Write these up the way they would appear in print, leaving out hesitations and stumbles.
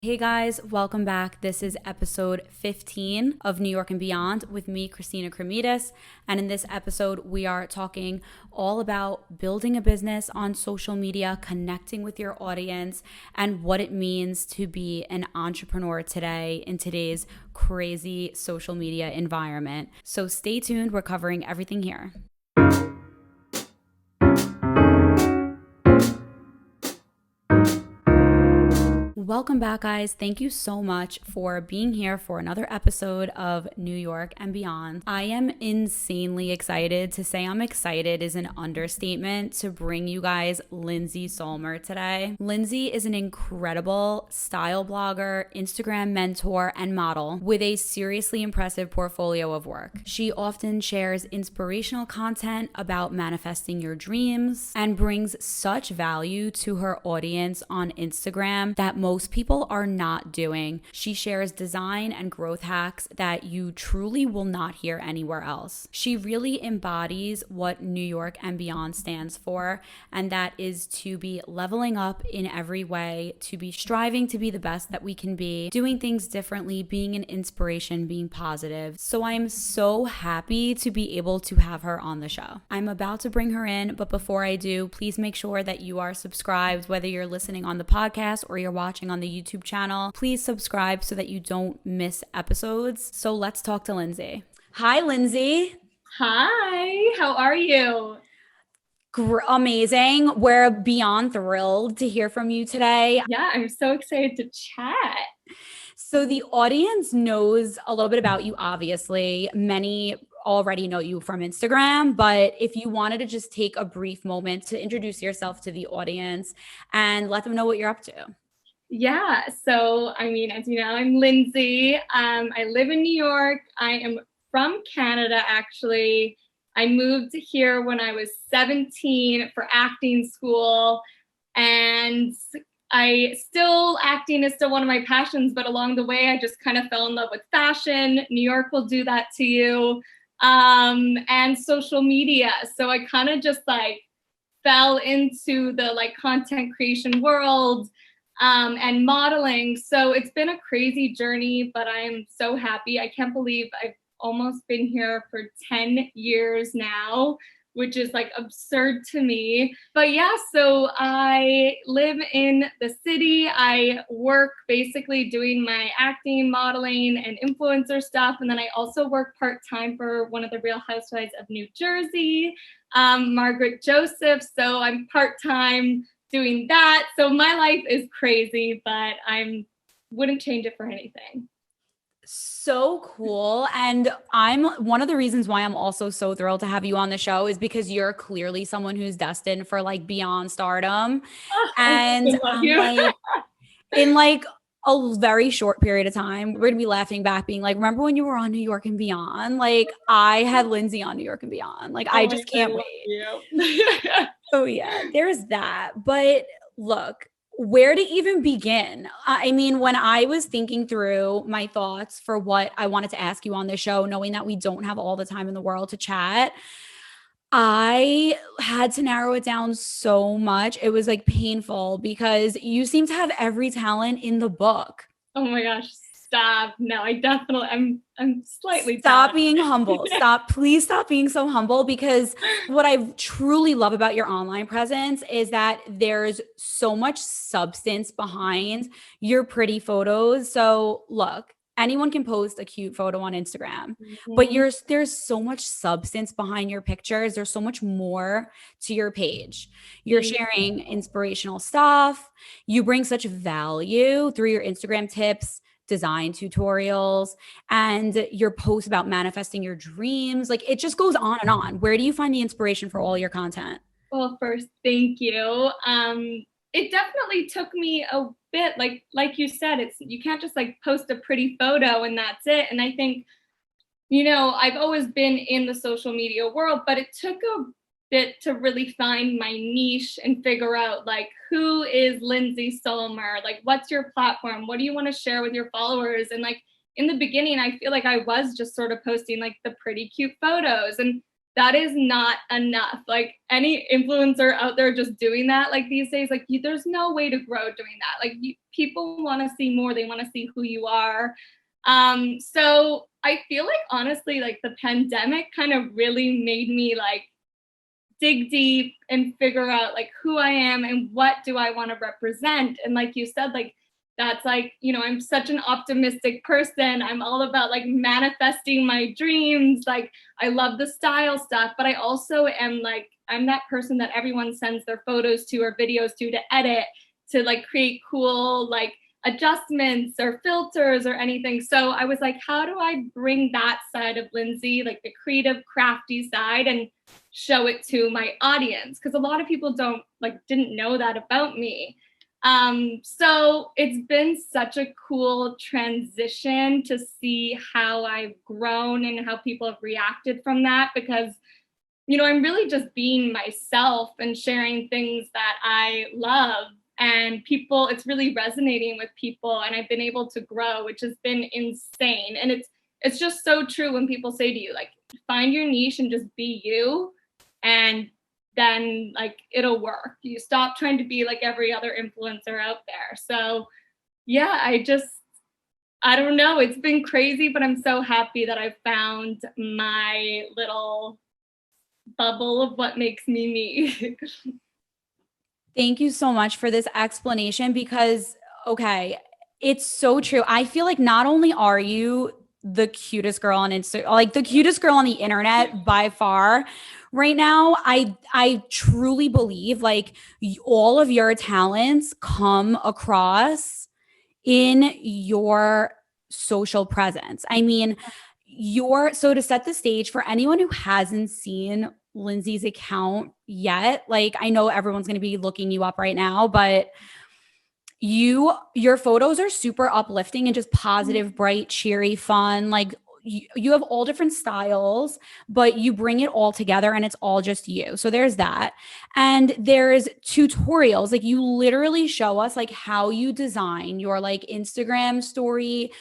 Hey guys, welcome back. This is episode 15 of New York and Beyond with me, Christina Kremidas. And in this episode, we are talking all about building a business on social media, connecting with your audience, and what it means to be an entrepreneur today in today's crazy social media environment. So stay tuned. We're covering everything here. Welcome back, guys. Thank you so much for being here for another episode of New York and Beyond. I am insanely excited. To say I'm excited is an understatement to bring you guys Lindsay Solmer today. Lindsay is an incredible style blogger, Instagram mentor, and model with a seriously impressive portfolio of work. She often shares inspirational content about manifesting your dreams and brings such value to her audience on Instagram that most people are not doing. She shares design and growth hacks that you truly will not hear anywhere else. She really embodies what New York and Beyond stands for, and that is to be leveling up in every way, to be striving to be the best that we can be, doing things differently, being an inspiration, being positive. So I'm so happy to be able to have her on the show. I'm about to bring her in, but before I do, please make sure that you are subscribed, whether you're listening on the podcast or you're watching on the YouTube channel. Please subscribe so that you don't miss episodes. So let's talk to Lindsay. Hi, Lindsay. Hi, how are you? Amazing. We're beyond thrilled to hear from you today. Yeah, I'm so excited to chat. So the audience knows a little bit about you, obviously. Many already know you from Instagram, but if you wanted to just take a brief moment to introduce yourself to the audience and let them know what you're up to. Yeah, so as you know, I'm Lindsay. I live in New York. I am from Canada, actually. I moved here when I was 17 for acting school, and acting is still one of my passions, but along the way, I just kind of fell in love with fashion. New York will do that to you, and social media. So I kind of just fell into the content creation world and modeling. So it's been a crazy journey, but I'm so happy. I can't believe I've almost been here for 10 years now, which is absurd to me. But yeah, so I live in the city. I work basically doing my acting, modeling, and influencer stuff. And then I also work part-time for one of the Real Housewives of New Jersey, Margaret Joseph. So I'm part-time doing that. So my life is crazy, but I wouldn't change it for anything. So cool. And I'm one of the reasons why I'm also so thrilled to have you on the show is because you're clearly someone who's destined for beyond stardom. Oh, I And love I'm you. in a very short period of time, we're gonna be laughing back, being like, remember when you were on New York and Beyond? I had Lindsay on New York and Beyond. I Oh, just I can't love wait. you. Oh yeah, there's that. But look, where to even begin? I mean, when I was thinking through my thoughts for what I wanted to ask you on this show, knowing that we don't have all the time in the world to chat, I had to narrow it down so much. It was painful because you seem to have every talent in the book. Oh my gosh, stop. No, I'm slightly Stop talented. being humble. Please stop being so humble, because what I truly love about your online presence is that there's so much substance behind your pretty photos. So look, anyone can post a cute photo on Instagram, but Mhm. there's so much substance behind your pictures. There's so much more to your page. You're Yeah. sharing inspirational stuff. You bring such value through your Instagram tips, design tutorials, and your posts about manifesting your dreams. It just goes on and on. Where do you find the inspiration for all your content? Well, first, thank you. It definitely took me a bit, like you said, it's you can't just post a pretty photo and that's it. And I think, I've always been in the social media world, but it took a bit to really find my niche and figure out who is Lindsay Solmer? What's your platform? What do you want to share with your followers? And in the beginning, I feel like I was just sort of posting the pretty cute photos, and that is not enough. Like any influencer out there just doing that, like these days, like there's no way to grow doing that. Like people want to see more. They want to see who you are. So I feel like honestly, like the pandemic kind of really made me like dig deep and figure out like who I am and what do I want to represent. And like you said, like that's like, you know, I'm such an optimistic person. I'm all about like manifesting my dreams. Like I love the style stuff, but I also am like, I'm that person that everyone sends their photos to or videos to edit, to like create cool like adjustments or filters or anything. So I was like, how do I bring that side of Lindsay, like the creative, crafty side, and show it to my audience? Because a lot of people didn't know that about me. So it's been such a cool transition to see how I've grown and how people have reacted from that, because you know, I'm really just being myself and sharing things that I love, and people, it's really resonating with people, and I've been able to grow, which has been insane. And it's just so true when people say to you, like, find your niche and just be you, and then like it'll work. You stop trying to be like every other influencer out there. So yeah, I don't know, it's been crazy, but I'm so happy that I've found my little bubble of what makes me me. Thank you so much for this explanation because, okay, it's so true. I feel like not only are you the cutest girl on Instagram, like the cutest girl on the internet by far right now, I truly believe like all of your talents come across in your social presence. I mean, so to set the stage for anyone who hasn't seen Lindsay's account yet, like I know everyone's going to be looking you up right now, but your photos are super uplifting and just positive, bright, cheery, fun. Like you have all different styles, but you bring it all together and it's all just you. So there's that. And there's tutorials. Like you literally show us like how you design your like Instagram story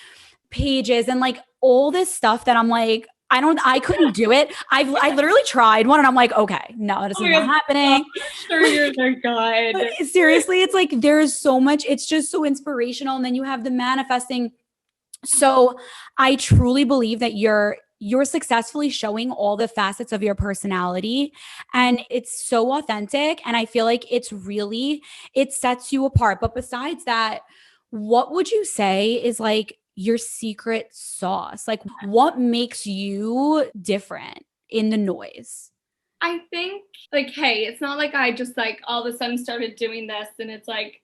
pages and like all this stuff that I'm like, I couldn't do it. I literally tried one and I'm like, okay, no, this is not happening. I'm sure yours are good. Seriously, it's like there's so much, it's just so inspirational. And then you have the manifesting. So I truly believe that you're successfully showing all the facets of your personality, and it's so authentic, and I feel like it sets you apart. But besides that, what would you say is like your secret sauce? Like what makes you different in the noise? I think like, hey, it's not like I just like all of a sudden started doing this and it's like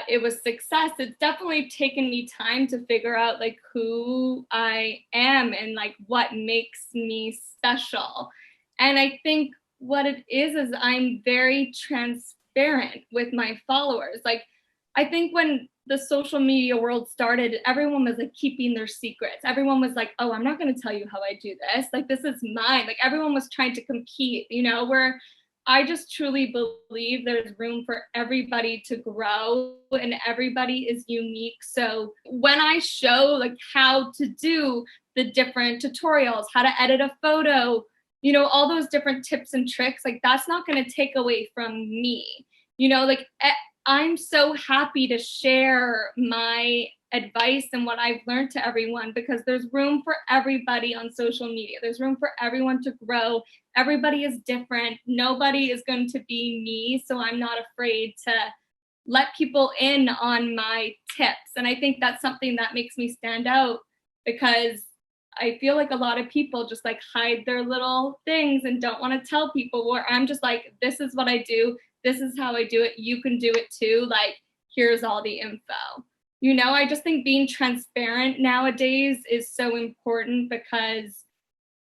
it was success. It's definitely taken me time to figure out like who I am and like what makes me special. And I think what it is I'm very transparent with my followers. Like I think when the social media world started, everyone was like keeping their secrets. Everyone was like, oh, I'm not going to tell you how I do this. Like, this is mine. Like, everyone was trying to compete, you know, where I just truly believe there's room for everybody to grow and everybody is unique. So when I show like how to do the different tutorials, how to edit a photo, you know, all those different tips and tricks, like that's not going to take away from me. You know, like I'm so happy to share my advice and what I've learned to everyone, because there's room for everybody on social media. There's room for everyone to grow. Everybody is different. Nobody is going to be me. So I'm not afraid to let people in on my tips. And I think that's something that makes me stand out, because I feel like a lot of people just like hide their little things and don't want to tell people, where I'm just like, this is what I do. This is how I do it. You can do it too. Like, here's all the info. You know, I just think being transparent nowadays is so important, because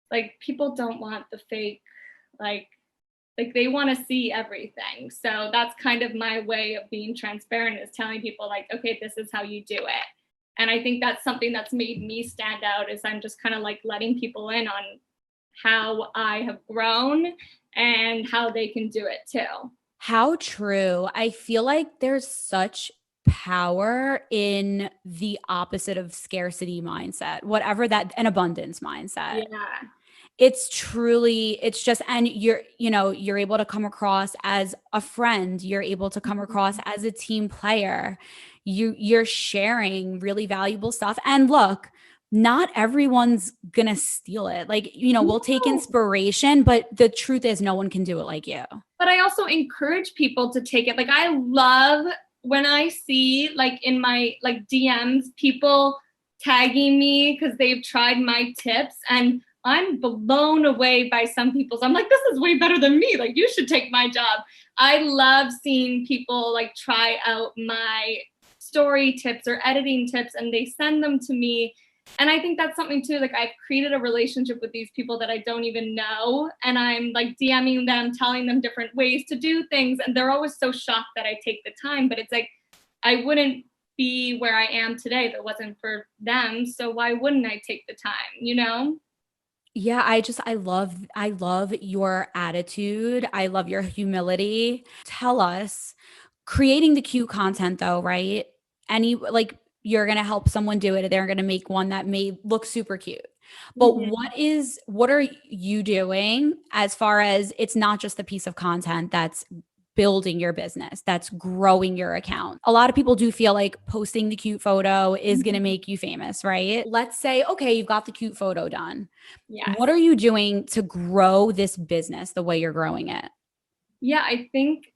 like people don't want the fake, like they want to see everything. So that's kind of my way of being transparent, is telling people like, okay, this is how you do it. And I think that's something that's made me stand out, is I'm just kind of like letting people in on how I have grown and how they can do it too. How true. I feel like there's such power in the opposite of scarcity mindset, whatever that, an abundance mindset. Yeah. it's truly, it's just, and you're able to come across as a friend. You're able to come across as a team player. You're sharing really valuable stuff. And look, not everyone's gonna steal it. Like, we'll take No. inspiration, but the truth is no one can do it like you. But I also encourage people to take it. Like, I love when I see like in my like DMs, people tagging me because they've tried my tips, and I'm blown away by some people's. I'm like, this is way better than me. Like, you should take my job. I love seeing people like try out my story tips or editing tips, and they send them to me. And I think that's something too, like I've created a relationship with these people that I don't even know. And I'm like DMing them, telling them different ways to do things. And they're always so shocked that I take the time. But it's like, I wouldn't be where I am today if it wasn't for them. So why wouldn't I take the time? Yeah, I love your attitude. I love your humility. Tell us, creating the cute content though, right? Like, you're going to help someone do it. They're going to make one that may look super cute. But Mhm. what are you doing as far as, it's not just the piece of content that's building your business, that's growing your account. A lot of people do feel like posting the cute photo is going to make you famous, right? Let's say, okay, you've got the cute photo done. Yes. What are you doing to grow this business the way you're growing it? Yeah, I think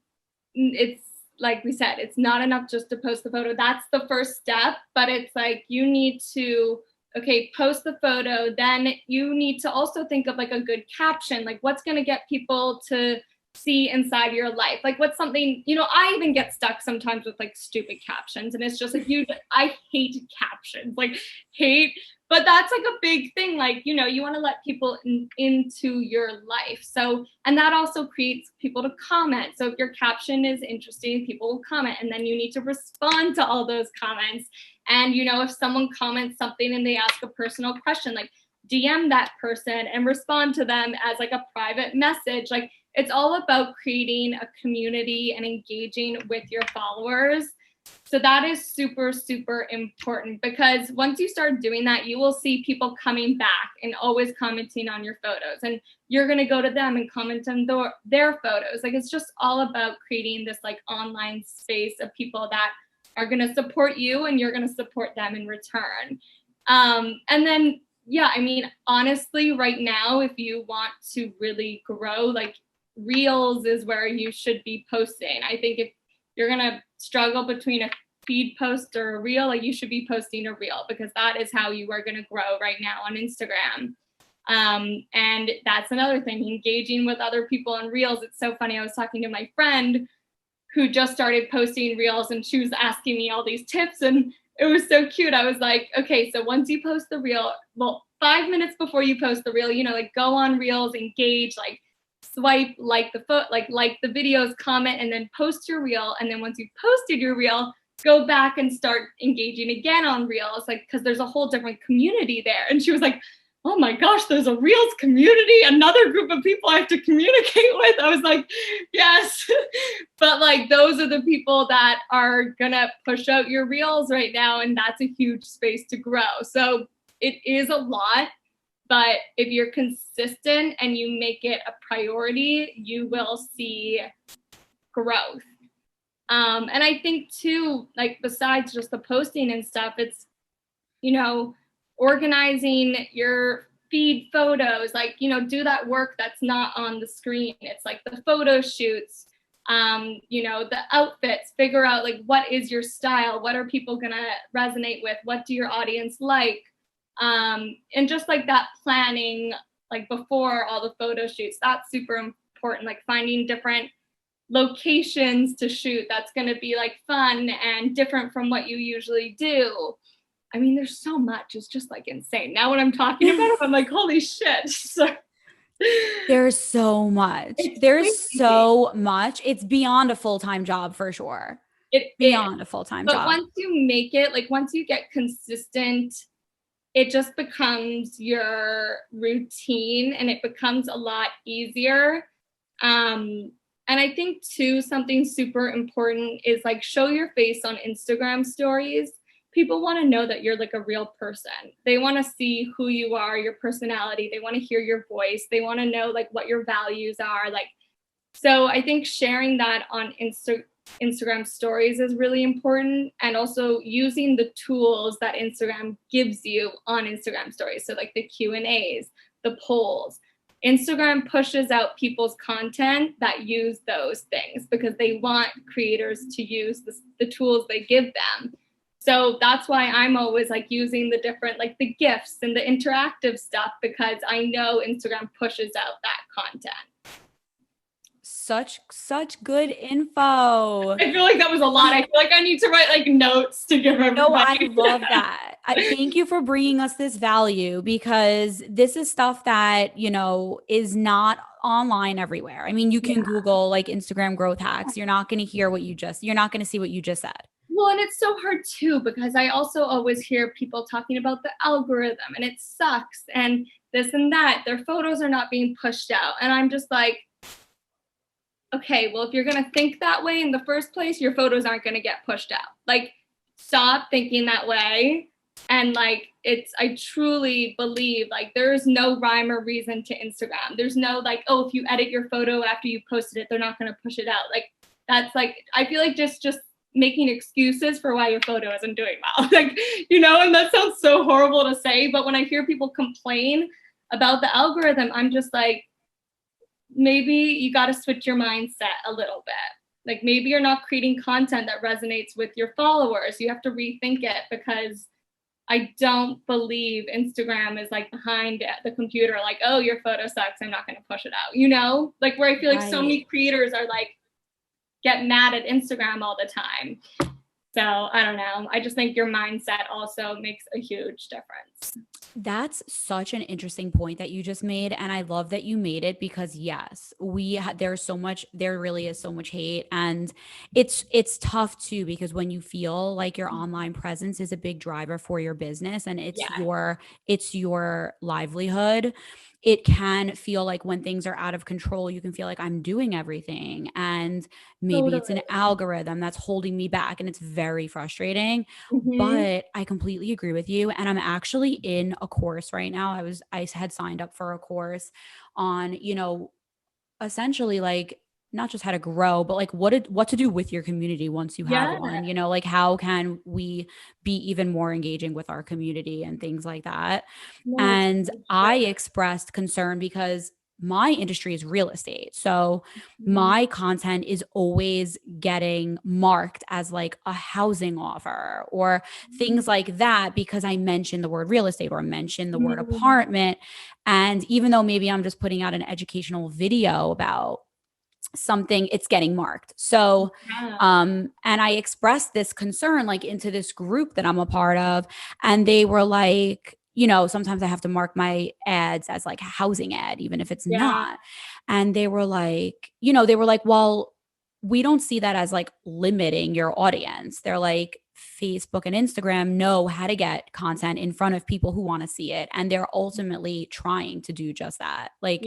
it's like we said, it's not enough just to post the photo. That's the first step, but it's like you need to, okay, post the photo. Then you need to also think of like a good caption, like what's going to get people to see inside your life. Like what's something, I even get stuck sometimes with like stupid captions, and it's just like I hate captions, like hate, but that's like a big thing. Like, you want to let people into your life. So, and that also creates people to comment. So if your caption is interesting, people will comment, and then you need to respond to all those comments. And, if someone comments something and they ask a personal question, like DM that person and respond to them as like a private message. Like, it's all about creating a community and engaging with your followers. So that is super, super important, because once you start doing that, you will see people coming back and always commenting on your photos, and you're going to go to them and comment on their photos. Like, it's just all about creating this like online space of people that are going to support you, and you're going to support them in return. And then, yeah, I mean, honestly, right now, if you want to really grow, like Reels is where you should be posting. I think if you're going to struggle between a feed post or a reel, like you should be posting a reel, because that is how you are going to grow right now on Instagram. And that's another thing, engaging with other people on reels. It's so funny. I was talking to my friend who just started posting reels, and she was asking me all these tips, and it was so cute. I was like, okay, so once you post the reel, well, 5 minutes before you post the reel, like go on reels, engage, like swipe, like the videos, comment, and then post your reel. And then once you've posted your reel, go back and start engaging again on reels, like, because there's a whole different community there. And she was like, oh my gosh, there's a reels community, another group of people I have to communicate with. I was like, yes. But like, those are the people that are gonna push out your reels right now, and that's a huge space to grow. So it is a lot, but if you're consistent and you make it a priority, you will see growth. And I think too, like, besides just the posting and stuff, it's, organizing your feed photos, like, do that work that's not on the screen. It's like the photo shoots, the outfits, figure out like, what is your style? What are people gonna resonate with? What do your audience like? And just like that planning, like before all the photo shoots, that's super important. Like finding different locations to shoot that's going to be like fun and different from what you usually do. I mean, there's so much. It's just like insane. Now when I'm talking about it, I'm like, holy shit. So There's so much. There's so much. It's beyond a full-time job for sure. It Beyond is. a full-time But job. once you make it, like once you get consistent, it just becomes your routine, and it becomes a lot easier. And I think too, something super important is like, show your face on Instagram stories. people want to know that you're like a real person. They want to see who you are, your personality. They want to hear your voice. They want to know like what your values are. Like, so I think sharing that on Instagram stories is really important, and also using the tools that Instagram gives you on Instagram stories. So like the Q&As, the polls. Instagram pushes out people's content that use those things because they want creators to use the tools they give them. So that's why I'm always like using the different, like the GIFs and the interactive stuff, because I know Instagram pushes out that content. Such good info. I feel like that was a lot. I feel like I need to write like notes to give everybody. No, I love that. Thank you for bringing us this value, because this is stuff that, you know, is not online everywhere. I mean, you can Google like Instagram growth hacks. You're not going to hear you're not going to see what you just said. Well, and it's so hard too, because I also always hear people talking about the algorithm and it sucks and this and that. Their photos are not being pushed out. And I'm just like, okay, well, if you're going to think that way in the first place, your photos aren't going to get pushed out. Like, stop thinking that way. And like, I truly believe like there is no rhyme or reason to Instagram. There's no like, oh, if you edit your photo after you posted it, they're not going to push it out. Like, that's like, I feel like just making excuses for why your photo isn't doing well. Like, you know, and that sounds so horrible to say, but when I hear people complain about the algorithm, I'm just like, maybe you got to switch your mindset a little bit. Like maybe you're not creating content that resonates with your followers. You have to rethink it, because I don't believe Instagram is like behind the computer, like, oh, your photo sucks, I'm not going to push it out. You know, like where I feel like so many creators are like, get mad at Instagram all the time. So I don't know. I just think your mindset also makes a huge difference. That's such an interesting point that you just made. And I love that you made it, because yes, there really is so much hate, and it's tough too, because when you feel like your online presence is a big driver for your business and it's your livelihood, it can feel like when things are out of control, you can feel like I'm doing everything and maybe it's an algorithm that's holding me back, and it's very frustrating. But I completely agree with you. And I'm actually in a course right now. I had signed up for a course on, you know, essentially like not just how to grow, but like what to do with your community once you have one, you know, like how can we be even more engaging with our community and things like that. And I expressed concern because my industry is real estate. So my content is always getting marked as like a housing offer or things like that, because I mentioned the word real estate or mentioned the word apartment. And even though maybe I'm just putting out an educational video about something, it's getting marked. So, and I expressed this concern like into this group that I'm a part of, and they were like, you know, sometimes I have to mark my ads as like a housing ad, even if it's not. And they were like, well, we don't see that as like limiting your audience. They're like, Facebook and Instagram know how to get content in front of people who want to see it. And they're ultimately trying to do just that. Like,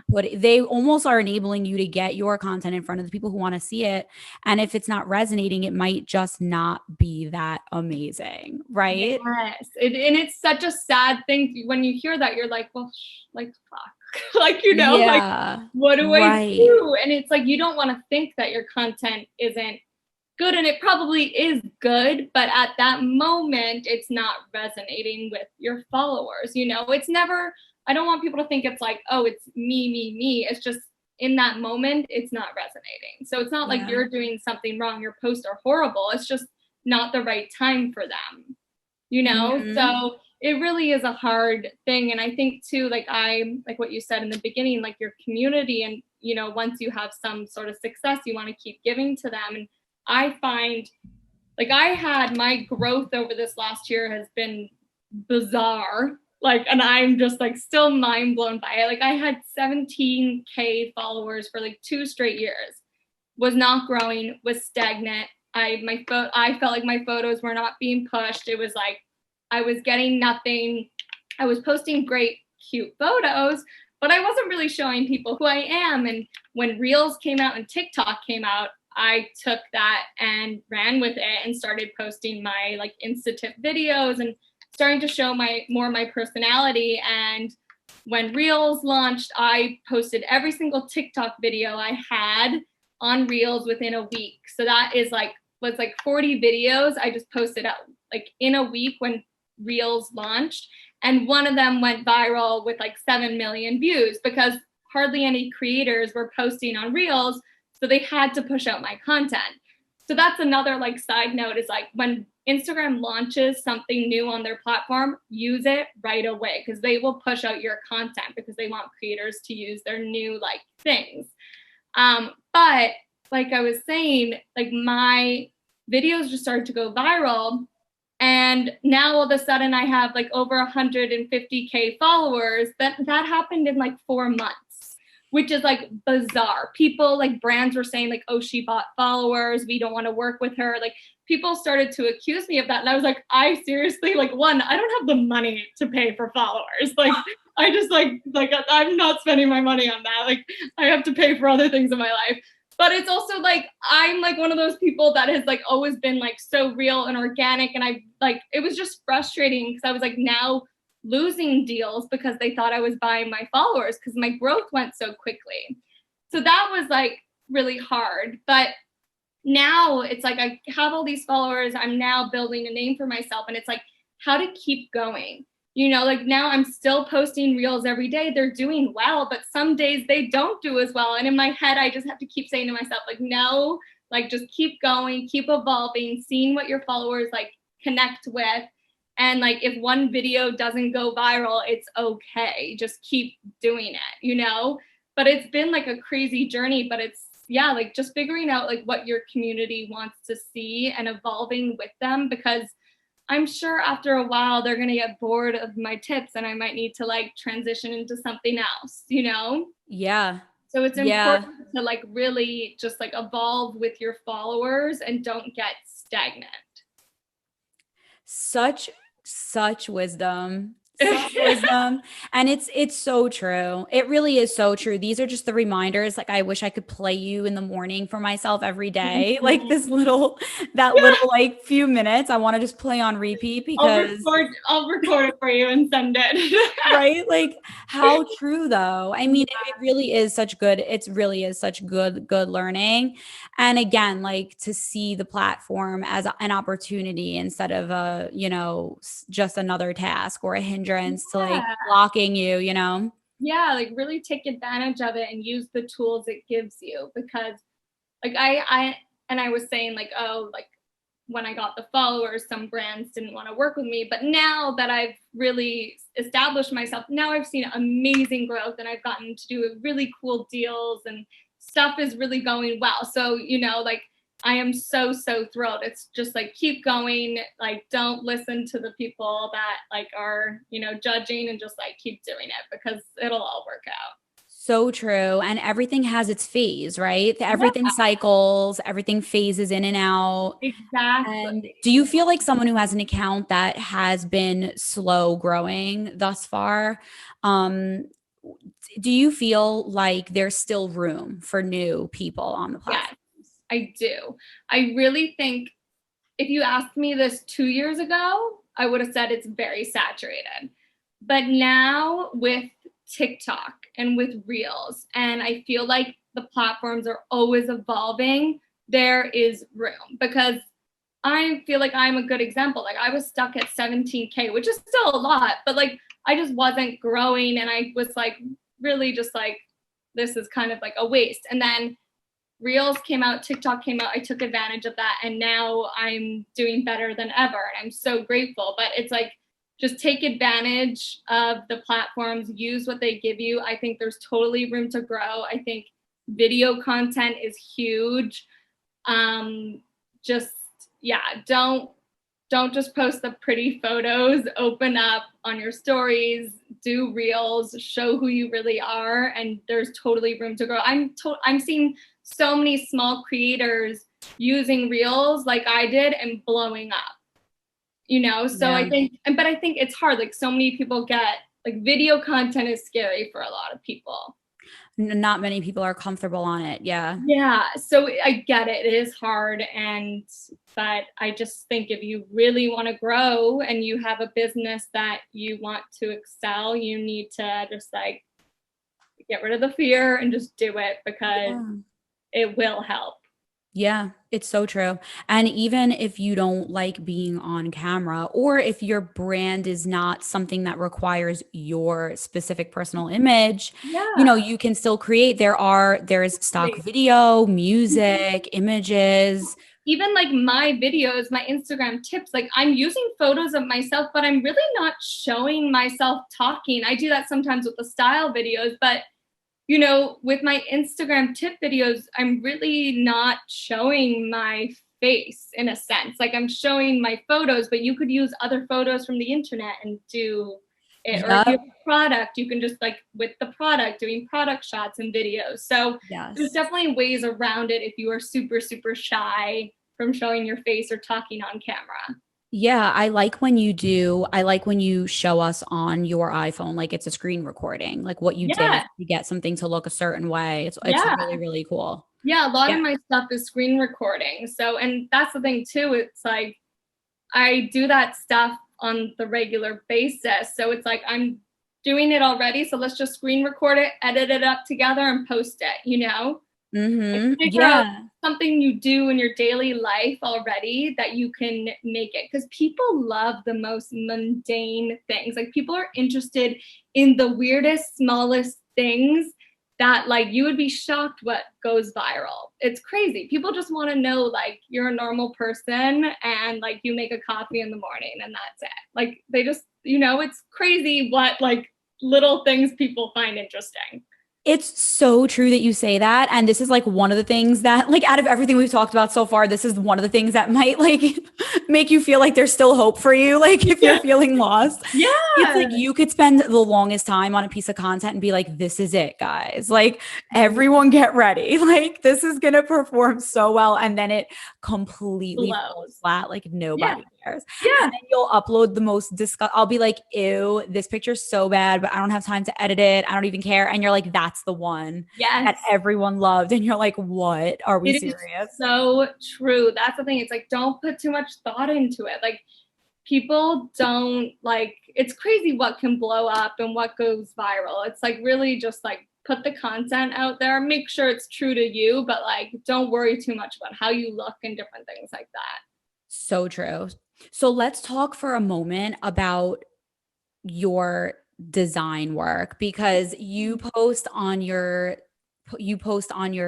but they almost are enabling you to get your content in front of the people who want to see it. And if it's not resonating, it might just not be that amazing. Right. Yes. And it's such a sad thing when you hear that. You're like, well, like, fuck. Like, you know, like, what do I do? And it's like, you don't want to think that your content isn't good, and it probably is good, but at that moment it's not resonating with your followers. You know, it's never, I don't want people to think it's like, oh, it's me. It's just in that moment it's not resonating. So it's not like you're doing something wrong, your posts are horrible, it's just not the right time for them, you know. So it really is a hard thing. And I think too, like what you said in the beginning, like your community, and you know, once you have some sort of success, you want to keep giving to them. And I find like my growth over this last year has been bizarre. Like, and I'm just like still mind blown by it. Like I had 17K followers for like 2 straight years, was not growing, was stagnant. I felt like my photos were not being pushed. It was like, I was getting nothing. I was posting great, cute photos, but I wasn't really showing people who I am. And when Reels came out and TikTok came out, I took that and ran with it and started posting my like Insta tip videos and starting to show my personality. And when Reels launched, I posted every single TikTok video I had on Reels within a week. So that was like 40 videos I just posted out like in a week when Reels launched. And one of them went viral with like 7 million views because hardly any creators were posting on Reels. So they had to push out my content. So that's another like side note is like when Instagram launches something new on their platform, use it right away because they will push out your content because they want creators to use their new like things. But like I was saying, like my videos just started to go viral. And now all of a sudden I have like over 150K followers. That happened in like 4 months, which is like bizarre. People like brands were saying like, oh, she bought followers. We don't want to work with her. Like people started to accuse me of that. And I was like, I seriously, like one, I don't have the money to pay for followers. Like I just like I'm not spending my money on that. Like I have to pay for other things in my life. But it's also like, I'm like one of those people that has like always been like so real and organic. And I like, it was just frustrating because I was like now losing deals because they thought I was buying my followers because my growth went so quickly. So that was like really hard. But now it's like I have all these followers. I'm now building a name for myself. And it's like how to keep going. You know, like now I'm still posting Reels every day. They're doing well, but some days they don't do as well. And in my head, I just have to keep saying to myself, like, no, like just keep going, keep evolving, seeing what your followers like connect with. And like if one video doesn't go viral, it's okay. Just keep doing it, you know? But it's been like a crazy journey, but it's yeah, like just figuring out like what your community wants to see and evolving with them because I'm sure after a while they're going to get bored of my tips and I might need to like transition into something else, you know? Yeah. So it's Yeah. important to like really just like evolve with your followers and don't get stagnant. Such wisdom. Such wisdom. And it's so true. It really is so true. These are just the reminders. Like I wish I could play you in the morning for myself every day. Like this little that Yeah. little like few minutes I want to just play on repeat because I'll record it for you and send it. right? Like how true though. I mean, it really is such good, it's really is such good learning. And again, like to see the platform as an opportunity instead of a, you know, just another task or a hindrance to like Yeah. blocking you, you know? Yeah, like really take advantage of it and use the tools it gives you because like I was saying like, oh, like when I got the followers, some brands didn't want to work with me. But now that I've really established myself, now I've seen amazing growth and I've gotten to do really cool deals and stuff is really going well. So, you know, like I am so thrilled. It's just like keep going, like don't listen to the people that like are, you know, judging and just like keep doing it because it'll all work out. So true. And everything has its phase, right? Yeah, Everything cycles, everything phases in and out. exactly. And do you feel like someone who has an account that has been slow growing thus far, um, do you feel like there's still room for new people on the Yes, platform? I do. I really think if you asked me this 2 years ago, I would have said it's very saturated. But now with TikTok and with Reels, and I feel like the platforms are always evolving, there is room because I feel like I'm a good example. Like I was stuck at 17K, which is still a lot, but like I just wasn't growing and I was like really just like this is kind of like a waste. And then Reels came out, TikTok came out, I took advantage of that and now I'm doing better than ever and I'm so grateful. But it's like just take advantage of the platforms, use what they give you. I think there's totally room to grow. I think video content is huge. Just yeah, don't just post the pretty photos, open up on your stories, do reels, show who you really are, and there's totally room to grow. I'm seeing so many small creators using reels like I did and blowing up. You know, so Yeah. I think it's hard. Like so many people get like video content is scary for a lot of people. Not many people are comfortable on it. Yeah. Yeah, so I get it. It is hard, but I just think if you really want to grow and you have a business that you want to excel, you need to just like get rid of the fear and just do it because Yeah. it will help. Yeah, it's so true. And even if you don't like being on camera, or if your brand is not something that requires your specific personal image, Yeah, you can still create. There's stock like, video, music, images. even like my videos, my Instagram tips, like I'm using photos of myself, but I'm really not showing myself talking. I do that sometimes with the style videos, but with my Instagram tip videos, I'm really not showing my face in a sense. Like I'm showing my photos, but you could use other photos from the internet and do it. Or if you Yep. have a product, you can just like with the product doing product shots and videos. So there's Yes. definitely ways around it if you are super, super shy from showing your face or talking on camera. Yeah, I like when you show us on your iPhone, like it's a screen recording, like what you Yeah. did to get something to look a certain way. It's Yeah. really, really cool. Yeah. A lot of Yeah. my stuff is screen recording. So, and that's the thing too. It's like, I do that stuff on the regular basis. So it's like I'm doing it already. So let's just screen record it, edit it up together, and post it. Like Mm-hmm. figure out Yeah. something you do in your daily life already that you can make it. Because people love the most mundane things. Like people are interested in the weirdest, smallest things that like you would be shocked what goes viral. It's crazy. People just want to know like you're a normal person and like you make a coffee in the morning and that's it. Like they just, it's crazy what like little things people find interesting. It's so true that you say that. And this is like one of the things that, like, out of everything we've talked about so far, this is one of the things that might like make you feel like there's still hope for you. Like, if you're Yeah. feeling lost, it's like Yeah. you could spend the longest time on a piece of content and be like, this is it, guys. Like, everyone get ready. Like, this is going to perform so well. And then it completely falls Blows. flat. Like, Yeah. nobody cares. Yeah. And then you'll upload the most I'll be like, ew, this picture's so bad, but I don't have time to edit it. I don't even care. And you're like, that's the one that Yes. everyone loved. And you're like, what? Are we It is serious? so true. That's the thing. It's like, don't put too much thought into it. Like, people don't like, it's crazy what can blow up and what goes viral. It's like, really just like put the content out there, make sure it's true to you, but like, don't worry too much about how you look and different things like that. So true. So let's talk for a moment about your design work, because you post on your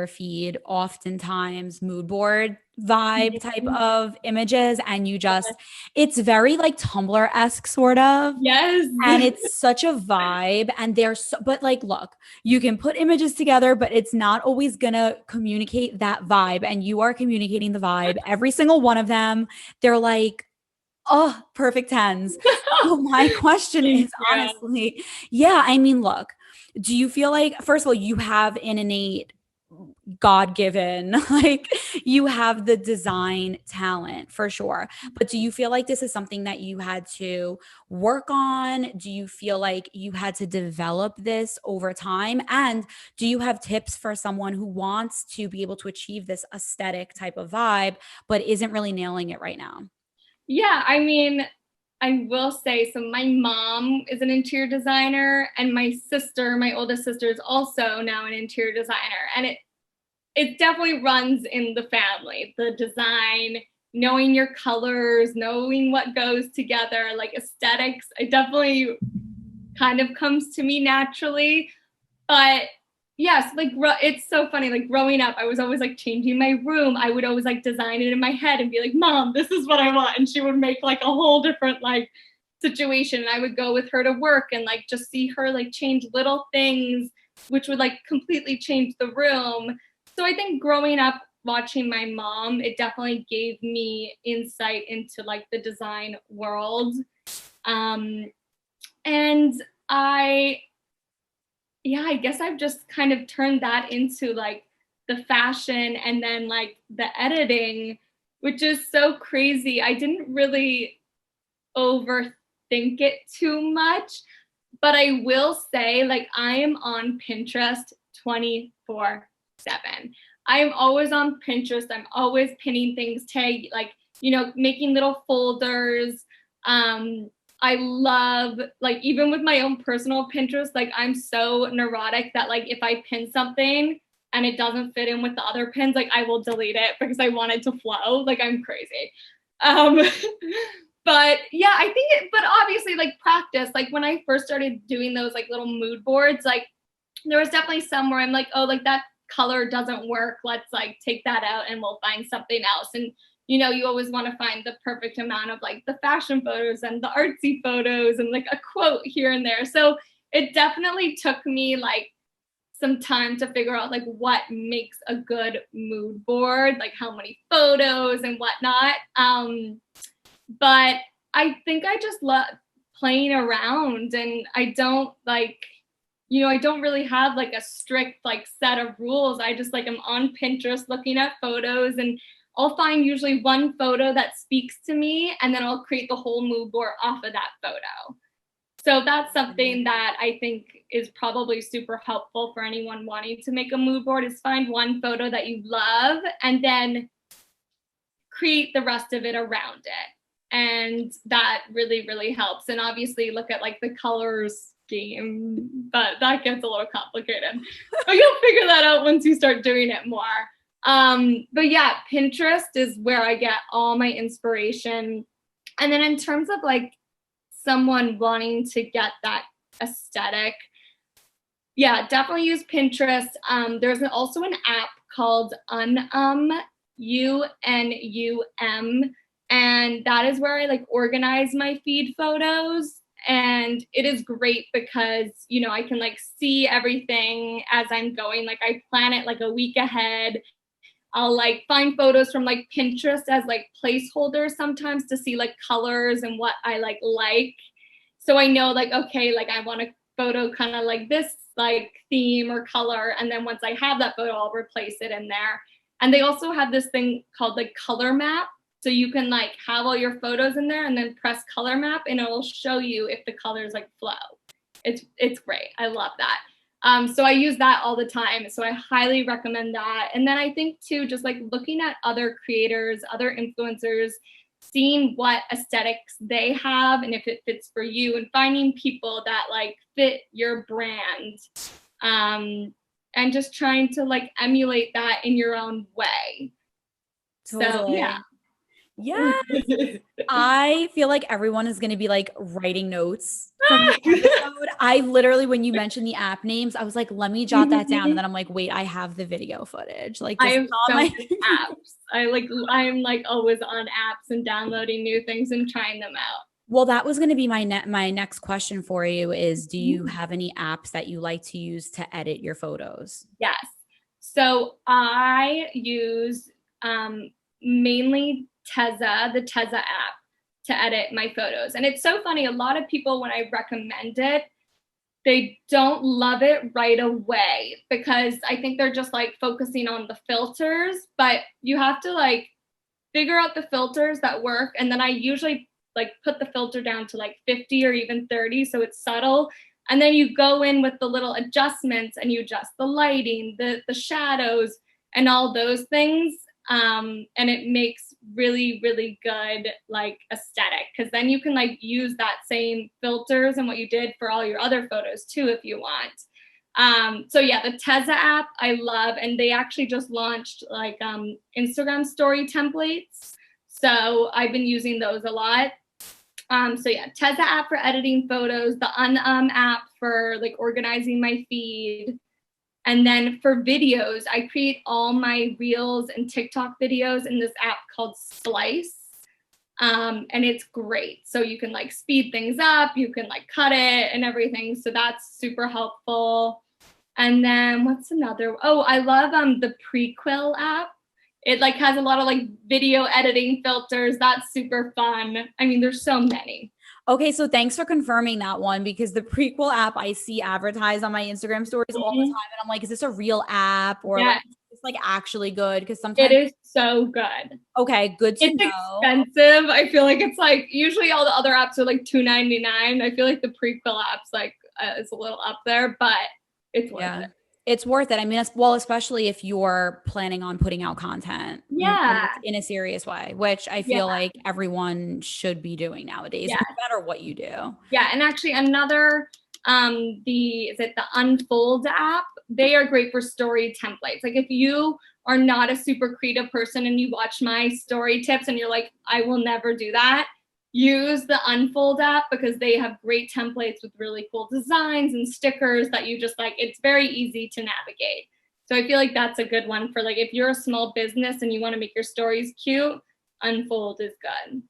feed oftentimes mood board vibe type Mhm. of images, and it's very like Tumblr-esque sort of. Yes. And it's such a vibe. And but like, look, you can put images together, but it's not always gonna communicate that vibe. And you are communicating the vibe. Every single one of them, they're like, oh, perfect tens. So my question Thank is you. honestly, yeah, I mean, look, do you feel like, first of all, you have an innate God given, like you have the design talent for sure. But do you feel like this is something that you had to work on? Do you feel like you had to develop this over time? And do you have tips for someone who wants to be able to achieve this aesthetic type of vibe, but isn't really nailing it right now? Yeah, I mean, I will say, so my mom is an interior designer, and my sister, my oldest sister, is also now an interior designer. And it definitely runs in the family. The design, knowing your colors, knowing what goes together, like aesthetics, it definitely kind of comes to me naturally. But yes, like it's so funny. Like growing up, I was always like changing my room. I would always like design it in my head and be like, "Mom, this is what I want," and she would make like a whole different like situation. And I would go with her to work and like just see her like change little things, which would like completely change the room. So I think growing up watching my mom, it definitely gave me insight into like the design world. Um, and I yeah, I guess I've just kind of turned that into like the fashion and then like the editing, which is so crazy. I didn't really overthink it too much, but I will say like I am on Pinterest 24/7. I'm always on Pinterest. I'm always pinning things, like, making little folders. I love, like, even with my own personal Pinterest, like, I'm so neurotic that, like, if I pin something and it doesn't fit in with the other pins, like, I will delete it because I want it to flow. Like, I'm crazy. But yeah, I think but obviously, like, practice, like, when I first started doing those, like, little mood boards, like, there was definitely some where I'm like, oh, like, that color doesn't work. Let's, like, take that out and we'll find something else. And you always want to find the perfect amount of, like, the fashion photos and the artsy photos and, like, a quote here and there. So it definitely took me, like, some time to figure out, like, what makes a good mood board, like how many photos and whatnot. But I think I just love playing around, and I don't, like, I don't really have, like, a strict, like, set of rules. I just, like, am on Pinterest looking at photos, and I'll find usually one photo that speaks to me, and then I'll create the whole mood board off of that photo. So that's something that I think is probably super helpful for anyone wanting to make a mood board, is find one photo that you love and then create the rest of it around it. And that really, really helps. And obviously look at, like, the colors game, but that gets a little complicated. But you'll figure that out once you start doing it more. But yeah, Pinterest is where I get all my inspiration. And then in terms of, like, someone wanting to get that aesthetic, yeah, definitely use Pinterest. There's also an app called UNUM, UNUM, and that is where I, like, organize my feed photos. And it is great because, I can, like, see everything as I'm going. Like, I plan it, like, a week ahead. I'll, like, find photos from, like, Pinterest as, like, placeholders sometimes to see, like, colors and what I like. So I know, like, okay, like, I want a photo kind of like this, like, theme or color. And then once I have that photo, I'll replace it in there. And they also have this thing called, like, color map. So you can, like, have all your photos in there and then press color map, and it will show you if the colors, like, flow. It's great. I love that. So I use that all the time. So I highly recommend that. And then I think too, just, like, looking at other creators, other influencers, seeing what aesthetics they have and if it fits for you, and finding people that, like, fit your brand, and just trying to, like, emulate that in your own way. Totally. So yeah. Yes. I feel like everyone is going to be, like, writing notes from this episode. I literally, when you mentioned the app names, I was like, let me jot that down. And then I'm like, wait, I have the video footage. Like, I have so many apps. I'm like always on apps and downloading new things and trying them out. Well, that was going to be my next question for you is, do you have any apps that you like to use to edit your photos? Yes. So I use mainly the Tezza app to edit my photos. And it's so funny. A lot of people, when I recommend it, they don't love it right away because I think they're just, like, focusing on the filters, but you have to, like, figure out the filters that work. And then I usually, like, put the filter down to, like, 50 or even 30. So it's subtle. And then you go in with the little adjustments and you adjust the lighting, the shadows, and all those things. And it makes really, really good, like, aesthetic, because then you can, like, use that same filters and what you did for all your other photos too, if you want. So yeah, the Tezza app I love, and they actually just launched, like, Instagram story templates. So I've been using those a lot. So yeah, Tezza app for editing photos, the UNUM app for, like, organizing my feed. And then for videos, I create all my Reels and TikTok videos in this app called Splice. And it's great. So you can, like, speed things up, you can, like, cut it and everything. So that's super helpful. And then what's another? Oh, I love the Prequel app. It, like, has a lot of, like, video editing filters. That's super fun. I mean, there's so many. Okay, so thanks for confirming that one, because the Prequel app I see advertised on my Instagram stories all the time, and I'm like, is this a real app, or like, it's, like, actually good? Because sometimes it is so good. Okay, good to know. It's expensive. I feel like it's, like, usually all the other apps are, like, $2.99. I feel like the Prequel app's, like, is a little up there, but it's worth it. It's worth it. I mean, well, especially if you're planning on putting out content Yeah. in a serious way, which I Yeah. feel like everyone should be doing nowadays, Yeah. no matter what you do. Yeah. And actually another, is it the Unfold app? They are great for story templates. Like if you are not a super creative person and you watch my story tips and you're like, I will never do that, use the Unfold app because they have great templates with really cool designs and stickers that you just like, it's very easy to navigate. So I feel like that's a good one for like, if you're a small business and you want to make your stories cute, Unfold is good.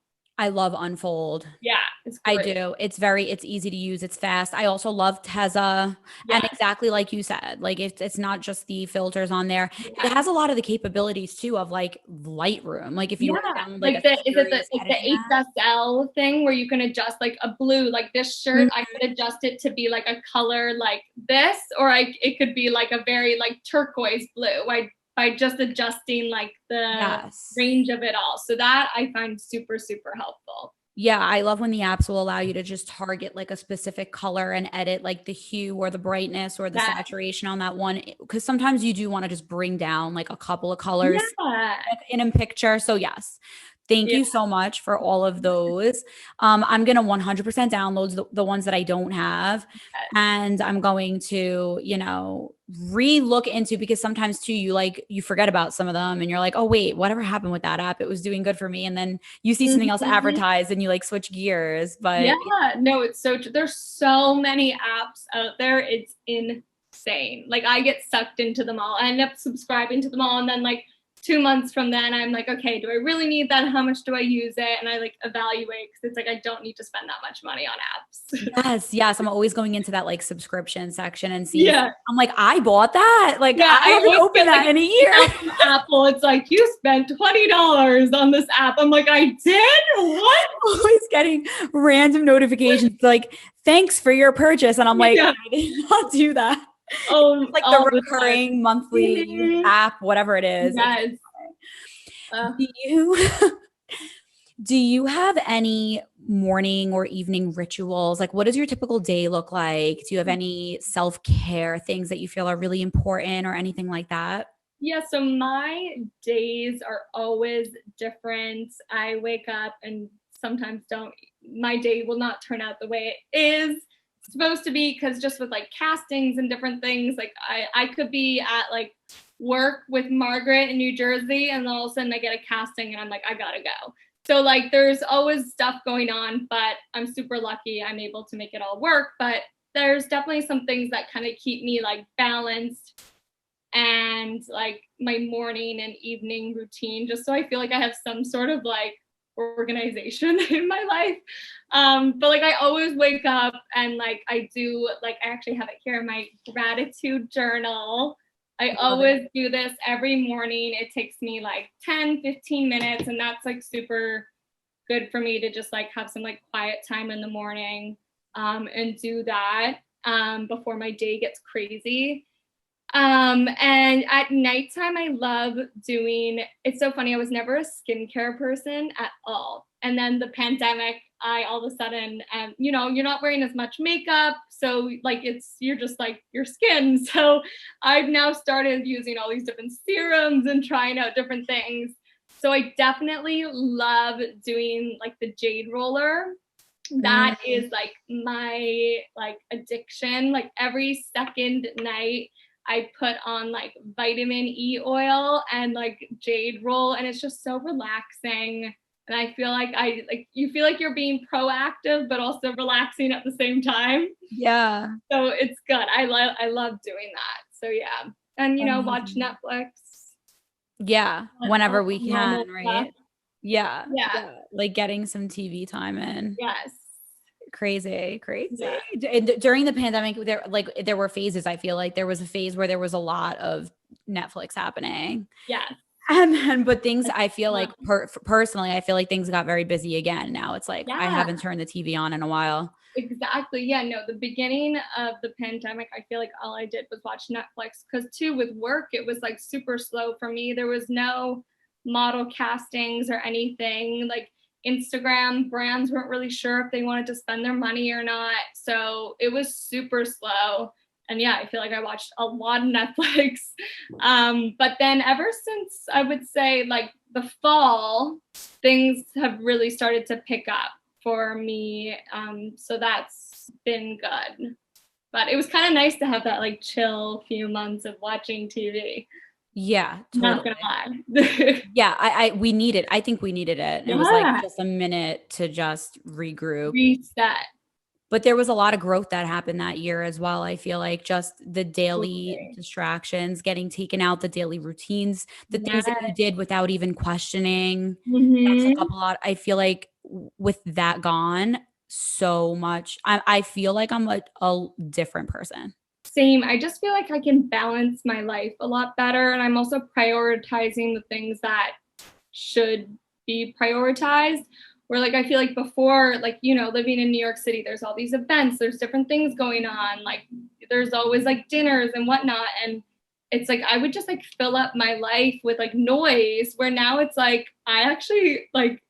I love Unfold. Yeah, it's I great. do. It's easy to use. It's fast. I also love Teza. And Yeah. exactly like you said, like it's not just the filters on there. It Yeah. has a lot of the capabilities too of like Lightroom. Like if you were to Yeah, download like like a the is it serious the editing app. HSL thing where you can adjust like a blue, like this shirt, I could adjust it to be like a color like this, or it could be like a very like turquoise blue by just adjusting like the Yes. range of it all. So that I find super, super helpful. Yeah, I love when the apps will allow you to just target like a specific color and edit like the hue or the brightness or the Yeah. saturation on that one. Because sometimes you do want to just bring down like a couple of colors Yeah. in a picture. So yes, thank Yeah. you so much for all of those. I'm gonna 100% download the ones that I don't have, and I'm going to, re-look into, because sometimes too you forget about some of them and you're like, oh wait, whatever happened with that app? It was doing good for me, and then you see something else Mhm. advertised and you like switch gears. Yeah, But no, it's so true. There's so many apps out there. It's insane. Like I get sucked into them all. I end up subscribing to them all, and then like 2 months from then, I'm like, okay, do I really need that? How much do I use it? And I like evaluate because it's like I don't need to spend that much money on apps. yes, I'm always going into that like subscription section and seeing. Yeah. I'm like, I bought that. Like Yeah, I I haven't always opened get that like in a year. from Apple. It's like you spent $20 on this app. I'm like, I did? What? Always getting random notifications like, thanks for your purchase. And I'm like, Yeah. I did not do that. Oh, Like the all the time. recurring monthly Mhm. app, whatever it is. It's Yes. do you do you have any morning or evening rituals? Like what does your typical day look like? Do you have any self-care things that you feel are really important or anything like that? Yeah, so my days are always different. I wake up and sometimes don't, my day will not turn out the way it is supposed to be because just with like castings and different things, like I could be at like work with Margaret in New Jersey and then all of a sudden I get a casting and I'm like, I gotta go. So like there's always stuff going on, but I'm super lucky I'm able to make it all work. But there's definitely some things that kind of keep me like balanced and like my morning and evening routine, just so I feel like I have some sort of like organization in my life. But like I always wake up and like I do, like I actually have it here, my gratitude journal. I Love it. always do this every morning. It takes me like 10-15 minutes, and that's like super good for me to just like have some like quiet time in the morning, and do that before my day gets crazy. And at nighttime, I love doing, it's so funny. I was never a skincare person at all. And then the pandemic, I all of a sudden, you're not wearing as much makeup. So like, you're just like your skin. So I've now started using all these different serums and trying out different things. So I definitely love doing like the jade roller. That is like my like addiction. Like every second night, I put on like vitamin E oil and like jade roll, and it's just so relaxing. And I feel like you feel like you're being proactive, but also relaxing at the same time. Yeah. So it's good. I love doing that. So yeah, and watch Amazing. Netflix. Yeah, All whenever we normal can, stuff. right? Yeah, Yeah. yeah, like getting some TV time in. Yes. Crazy, Yeah. crazy. During the pandemic, there were phases. I feel like there was a phase where there was a lot of Netflix happening, Yes. and then but things I feel like personally, I feel like things got very busy again. Now it's like I Yeah. haven't turned the TV on in a while. Exactly. Yeah, no, the beginning of the pandemic, I feel like all I did was watch Netflix because too with work, it was like super slow for me. There was no model castings or anything. Like Instagram brands weren't really sure if they wanted to spend their money or not. So it was super slow. and yeah, I feel like I watched a lot of Netflix. But then ever since I would say like the fall, things have really started to pick up for me. So that's been good. But it was kind of nice to have that like chill few months of watching TV. Yeah, Not totally. gonna lie. Yeah, I think we needed it. It was like Yeah. just a minute to just regroup. Reset. But there was a lot of growth that happened that year as well. I feel like just the daily Totally. distractions, getting taken out, the daily routines, the things that you Yes. did without even questioning. That took Mm-hmm. up a lot. I feel like with that gone, so much. I feel like I'm a different person. Same. I just feel like I can balance my life a lot better. And I'm also prioritizing the things that should be prioritized. Where like I feel like before, like, you know, living in New York City, there's all these events, there's different things going on. Like there's always like dinners and whatnot. And it's like I would just like fill up my life with like noise, where now it's like I actually like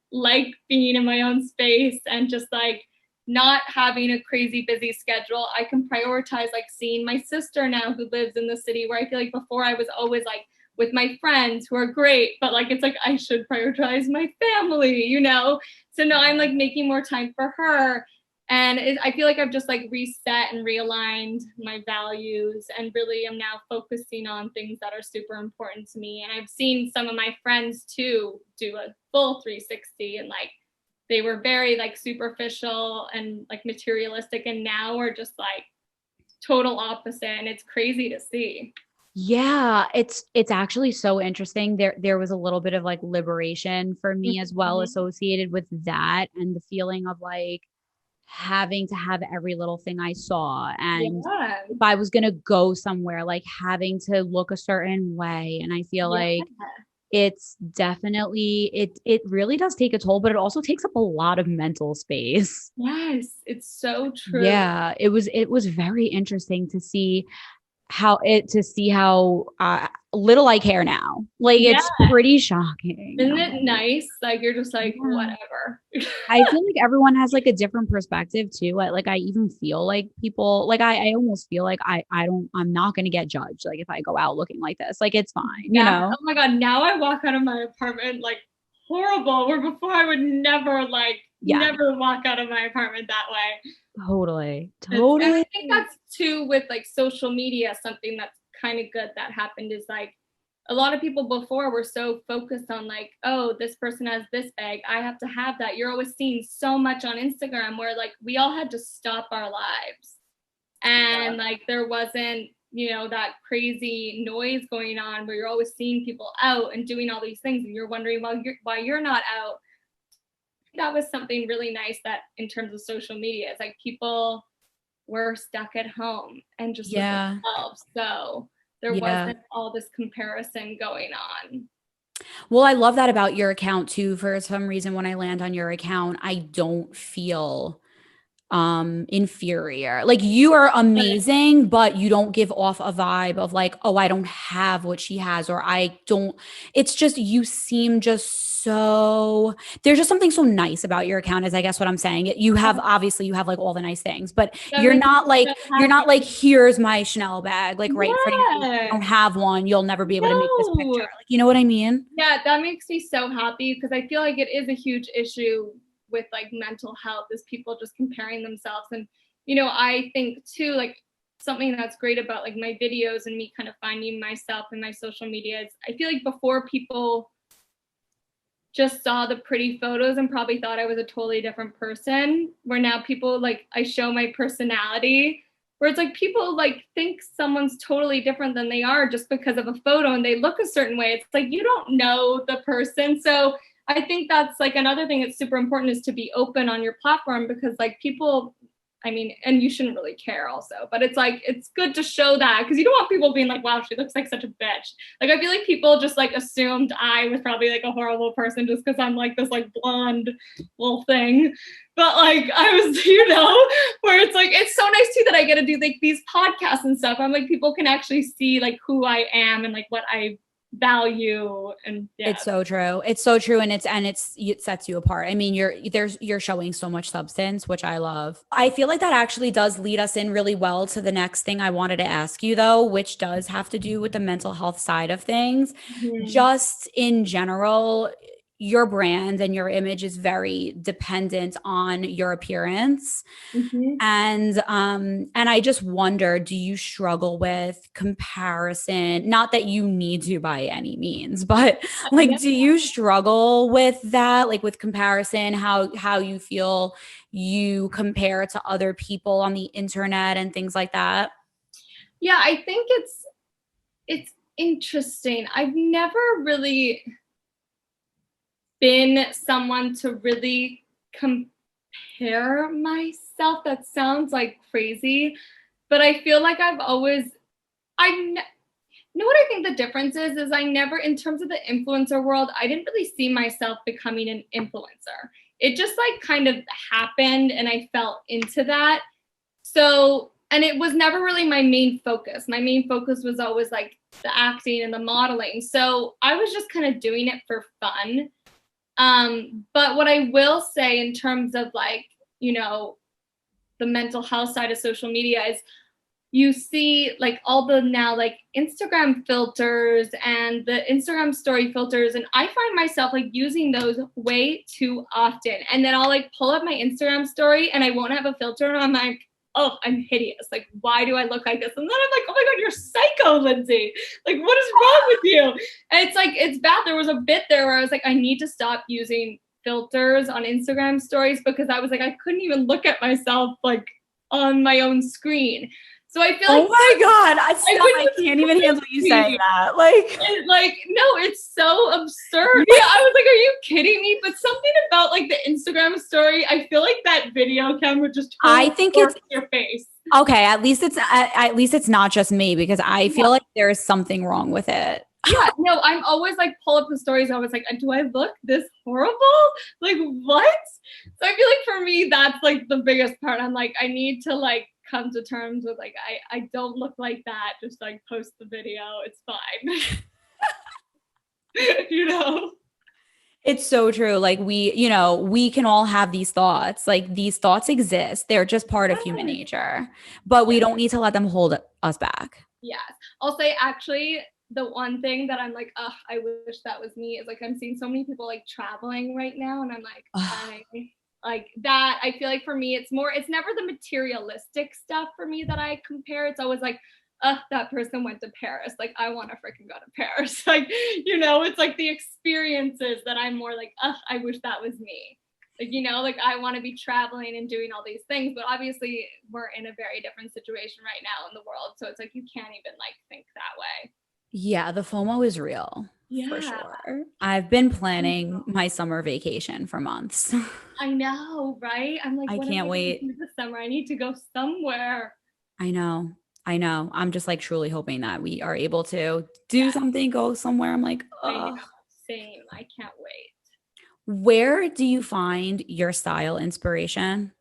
being in my own space and just like not having a crazy busy schedule. I can prioritize like seeing my sister now who lives in the city, where I feel like before I was always like with my friends who are great, but like it's like I should prioritize my family, you know? So now I'm like making more time for her. And I feel like I've just like reset and realigned my values, and really am now focusing on things that are super important to me. And I've seen some of my friends too do a full 360, and like they were very like superficial and like materialistic, and now we're just like total opposite, and it's crazy to see. Yeah, it's actually so interesting. There was a little bit of like liberation for me as well Mhm. associated with that, and the feeling of like having to have every little thing I saw, and Yeah. if I was going to go somewhere, like having to look a certain way. And I feel Yeah. like it's definitely it really does take a toll, but it also takes up a lot of mental space. Yes, it's so true. Yeah, it was very interesting to see how little I care now. Like Yeah. it's pretty shocking. Isn't I'm it like, nice? Like you're just like, yeah. whatever. I feel like everyone has like a different perspective too. I even feel like people like I almost feel like I'm not gonna get judged like if I go out looking like this. Like it's fine, you Yeah. know? Oh my God. Now I walk out of my apartment like horrible, where before I would never Yeah, never walk out of my apartment that way. totally. And I Totally. think that's too with like social media, something that's kind of good that happened is like a lot of people before were so focused on like, oh, this person has this bag, I have to have that. You're always seeing so much on Instagram where like we all had to stop our lives. And like there wasn't, you know, that crazy noise going on where you're always seeing people out and doing all these things and you're wondering why you're not out. That was something really nice that in terms of social media, it's like people were stuck at home and just with Yeah. themselves. So there Yeah. wasn't all this comparison going on. Well, I love that about your account too. For some reason, when I land on your account, I don't feel inferior. Like you are amazing, but you don't give off a vibe of like, oh, I don't have what she has, or I don't. It's just you seem just so there's just something so nice about your account, is I guess what I'm saying. You have obviously you have like all the nice things, but That makes me so you're not like, happy. here's my Chanel bag, like right in front of your face. If you Yeah. don't have one, you'll never be able to make this picture. No. Like, you know what I mean? Yeah, that makes me so happy because I feel like it is a huge issue with like mental health is people just comparing themselves. And, you know, I think too, like something that's great about like my videos and me kind of finding myself in my social media is I feel like before people just saw the pretty photos and probably thought I was a totally different person, where now people like I show my personality, where it's like people like think someone's totally different than they are just because of a photo and they look a certain way. It's like you don't know the person. So I think that's like another thing that's super important is to be open on your platform, because like people, I mean, and you shouldn't really care also, but it's like it's good to show that because you don't want people being like, wow, she looks like such a bitch. Like I feel like people just like assumed I was probably like a horrible person just because I'm like this like blonde little thing. But like I was, you know, where it's like it's so nice too that I get to do like these podcasts and stuff. I'm like people can actually see like who I am and like what I value. And yeah. It's so true. It's so true. And it sets you apart. I mean, you're showing so much substance, which I love. I feel like that actually does lead us in really well to the next thing I wanted to ask you though, which does have to do with the mental health side of things. Mhm. Just in general, your brand and your image is very dependent on your appearance. Mhm. And I just wonder, do you struggle with comparison? Not that you need to by any means, but like, Yeah. do you struggle with that, like with comparison, how you feel you compare to other people on the internet and things like that? Yeah, I think it's interesting. I've never really been someone to really compare myself. That sounds like crazy, but I feel like know what I think the difference is I never, in terms of the influencer world, I didn't really see myself becoming an influencer. It just like kind of happened and I fell into that. So, and it was never really my main focus. My main focus was always like the acting and the modeling. So I was just kind of doing it for fun. But what I will say in terms of like, you know, the mental health side of social media is you see like all the now like Instagram filters and the Instagram story filters. And I find myself like using those way too often. And then I'll like pull up my Instagram story and I won't have a filter. And I'm like, oh, I'm hideous. Like, why do I look like this? And then I'm like, oh my God, you're psycho, Lindsay. Like, what is wrong with you? And it's like, it's bad. There was a bit there where I was like, I need to stop using filters on Instagram stories because I was like, I couldn't even look at myself like on my own screen. So I feel Oh like my God. I I can't even handle you saying that. Like, like no, it's so absurd. Yeah, I was like, are you kidding me? But something about like the Instagram story, I feel like that video camera just I totally think it's works your face. okay. At least it's not just me because I Yeah. feel like there is something wrong with it. Yeah, no, I'm always like pull up the stories. I was like, do I look this horrible? Like what? So I feel like for me, that's like the biggest part. I'm like, I need to like come to terms with like I don't look like that. Just like post the video. It's fine. you know? It's so true. Like we can all have these thoughts. Like these thoughts exist. They're just part of human Yes. nature, but we Yeah. don't need to let them hold us back. Yes. I'll say actually the one thing that I'm like, I wish that was me is like I'm seeing so many people like traveling right now and I'm like, I like that. I feel like for me it's never the materialistic stuff for me that I compare. It's always like, that person went to Paris. Like I want to freaking go to Paris. Like, it's like the experiences that I'm more like, I wish that was me. Like, like I want to be traveling and doing all these things, but obviously we're in a very different situation right now in the world. So it's like you can't even like think that way. Yeah, the FOMO is real for Yeah. sure. I've been planning my summer vacation for months. I know, right? I'm like, I what am I can't gonna wait. do this summer? I need to go somewhere. I know. I know. I'm just like truly hoping that we are able to do Yeah, something, go somewhere. I'm like, I oh. know. Same. I can't wait. Where do you find your style inspiration?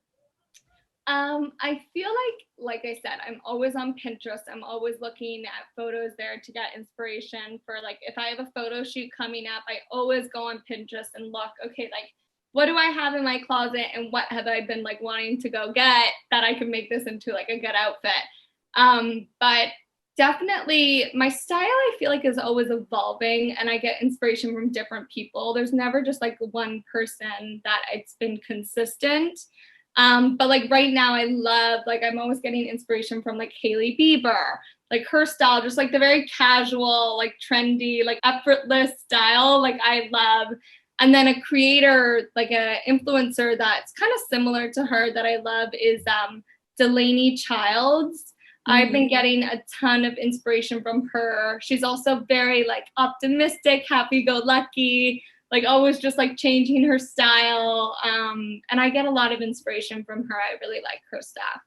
I feel like I said, I'm always on Pinterest. I'm always looking at photos there to get inspiration for like if I have a photo shoot coming up, I always go on Pinterest and look, okay, like what do I have in my closet and what have I been like wanting to go get that I can make this into like a good outfit. But definitely my style I feel like is always evolving and I get inspiration from different people. There's never just like one person that it's been consistent. But like right now I love like I'm always getting inspiration from like Hailey Bieber, like her style, just like the very casual, like trendy, like effortless style, like I love. And then a creator, like a influencer that's kind of similar to her that I love is Delaney Childs. I've been getting a ton of inspiration from her. She's also very like optimistic, happy-go-lucky, like always just like changing her style. And I get a lot of inspiration from her. I really like her stuff.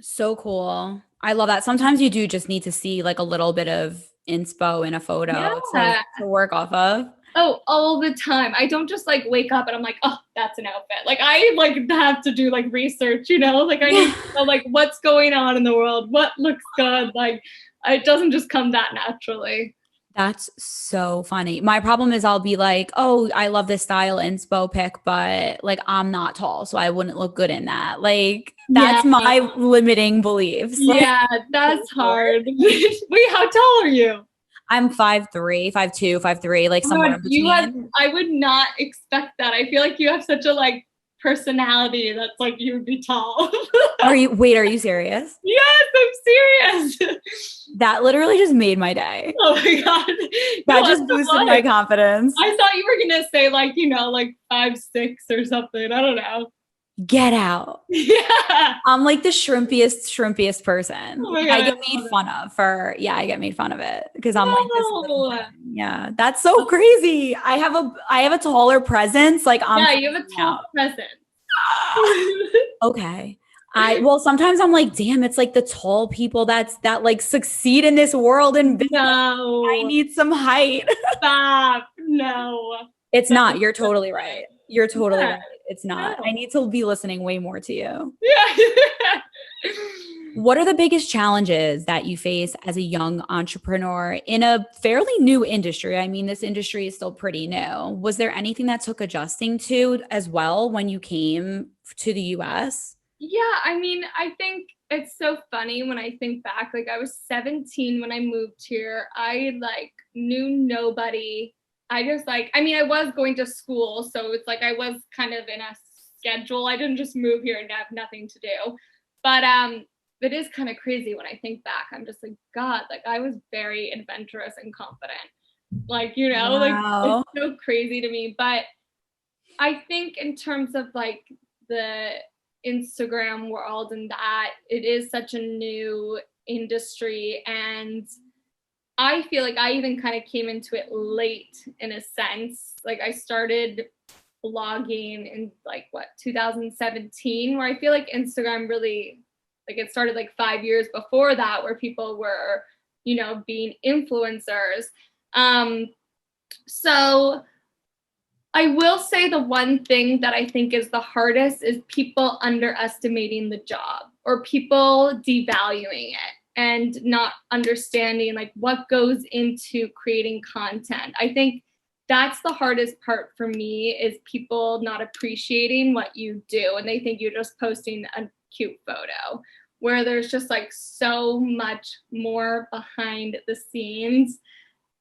So cool. I love that. Sometimes you do just need to see like a little bit of inspo in a photo to Yeah. work off of. Oh, all the time. I don't just like wake up and I'm like, oh, that's an outfit. Like I like have to do like research, like I need to know like what's going on in the world, what looks good. Like it doesn't just come that naturally. That's so funny. My problem is I'll be like, oh, I love this style inspo pic, but like I'm not tall, so I wouldn't look good in that. Like Yeah. that's my limiting beliefs. Like Yeah, so that's short. hard. Wait, how tall are you? I'm 5'3", 5'2", 5'3", like Oh my somewhere God, in you have, between. I would not expect that. I feel like you have such a like personality that's like you would be tall. Are you serious? Yes, I'm serious. That literally just made my day. Oh my God. No, That that's just so boosted my funny. confidence. I thought you were gonna say like, like 5'6" or something. I don't know. Get out. Yeah. I'm like the shrimpiest person. Oh my Like, God, I I get love made it. fun of for, yeah, I get made fun of it because I'm like this little No. thing. Yeah, that's so crazy. I have a taller presence. Like I'm Yeah, you have a freaking tall out. presence. Okay. Well, sometimes I'm like, damn, it's like the tall people that like succeed in this world in business. I No, need some height. stop. No. It's That's not. You're so totally right. You're totally yeah, right. It's not. I no. need to be listening way more to you. Yeah. What are the biggest challenges that you face as a young entrepreneur in a fairly new industry? I mean, this industry is still pretty new. Was there anything that took adjusting to as well when you came to the US? Yeah, I mean, I think it's so funny when I think back. Like, I was 17 when I moved here. I like knew nobody. I just like, I mean, I was going to school, so it's like I was kind of in a schedule. I didn't just move here and have nothing to do. But it is kind of crazy when I think back. I'm just like, God, like I was very adventurous and confident. Like, like it's Wow. so crazy to me. But I think in terms of like the Instagram world and that it is such a new industry, and I feel like I even kind of came into it late in a sense. Like I started blogging in like what 2017, where I feel like Instagram really like it started like 5 years before that, where people were being influencers. So I will say the one thing that I think is the hardest is people underestimating the job or people devaluing it and not understanding like what goes into creating content. I think that's the hardest part for me is people not appreciating what you do and they think you're just posting a cute photo where there's just like so much more behind the scenes.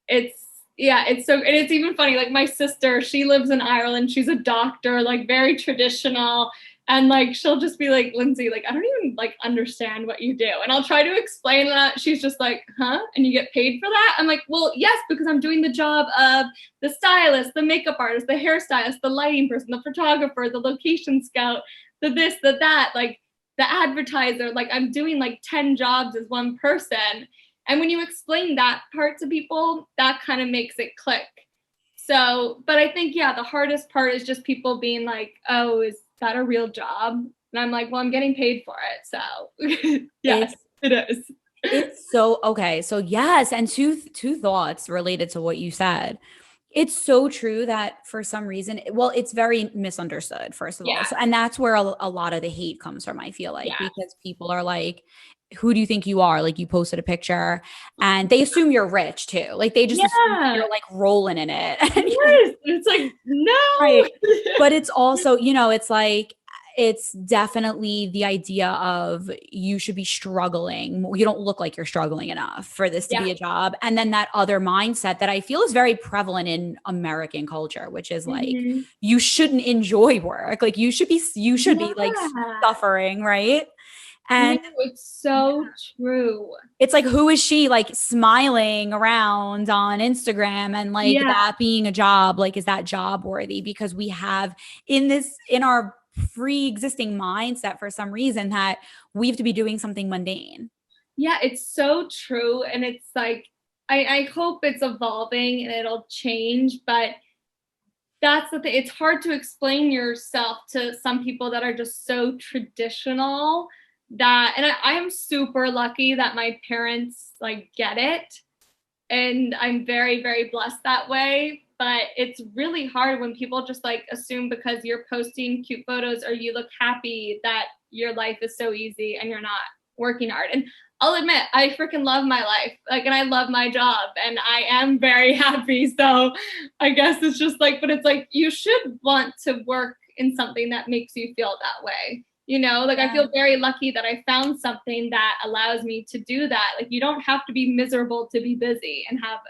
It's yeah, it's so, and it's even funny. Like my sister, she lives in Ireland. She's a doctor, like very traditional. And like she'll just be like, Lindsay, like I don't even like understand what you do. And I'll try to explain that. She's just like, huh? And you get paid for that? I'm like, well, yes, because I'm doing the job of the stylist, the makeup artist, the hairstylist, the lighting person, the photographer, the location scout, the this, the that, like the advertiser. Like I'm doing like 10 jobs as one person. And when you explain that part to people, that kind of makes it click. So, but I think, yeah, the hardest part is just people being like, oh, is that a real job? And I'm like, well, I'm getting paid for it. So, yes, It's it is. it's so okay. So yes, and two thoughts related to what you said. It's so true that for some reason, well, it's very misunderstood, first of all. Yeah, So, and that's where a lot of the hate comes from, I feel like, yeah, because people are like, who do you think you are? Like, you posted a picture and they assume you're rich too. Like, they just assume that yeah. you're like rolling in it. And you're Yes. It's like, no. right. But it's also, it's like, it's definitely the idea of you should be struggling. You don't look like you're struggling enough for this to Yeah. be a job. And then that other mindset that I feel is very prevalent in American culture, which is like, Mhm. you shouldn't enjoy work. Like you should be like Yeah. suffering, right? No, And it's so true. it's like, who is she like smiling around on Instagram and like Yeah. that being a job? Like, is that job worthy? Because we have in our pre-existing mindset for some reason that we have to be doing something mundane. Yeah, it's so true. And it's like, I hope it's evolving and it'll change, but that's the thing. It's hard to explain yourself to some people that are just so traditional that, and I am super lucky that my parents like get it. And I'm very, very blessed that way. But it's really hard when people just like assume because you're posting cute photos or you look happy that your life is so easy and you're not working hard. And I'll admit, I freaking love my life. Like, and I love my job and I am very happy. So I guess it's just like, but it's like, you should want to work in something that makes you feel that way. You know, like I feel very lucky that I found something that allows me to do that. Like you don't have to be miserable to be busy and have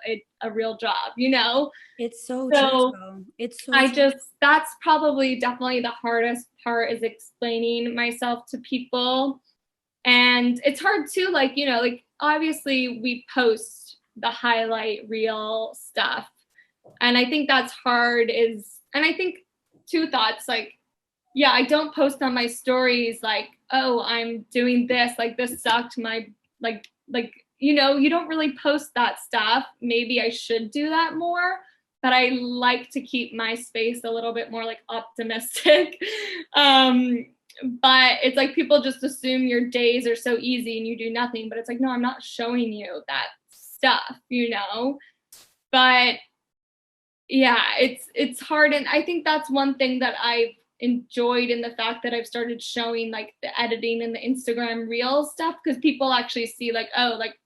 a real job, you know? It's so true. It's so true. That's probably definitely the hardest part is explaining myself to people. And it's hard too, like, you know, like obviously we post the highlight reel stuff. And I think that's hard and I think two thoughts, like, yeah, I don't post on my stories like, oh, I'm doing this, like this sucked, my like, you know, you don't really post that stuff. Maybe I should do that more, but I like to keep my space a little bit more like optimistic. But it's like people just assume your days are so easy and you do nothing, but it's like, no, I'm not showing you that stuff, you know? But yeah, it's hard. And I think that's one thing that I've enjoyed in the fact that I've started showing like the editing and the Instagram reel stuff, because people actually see like, oh, like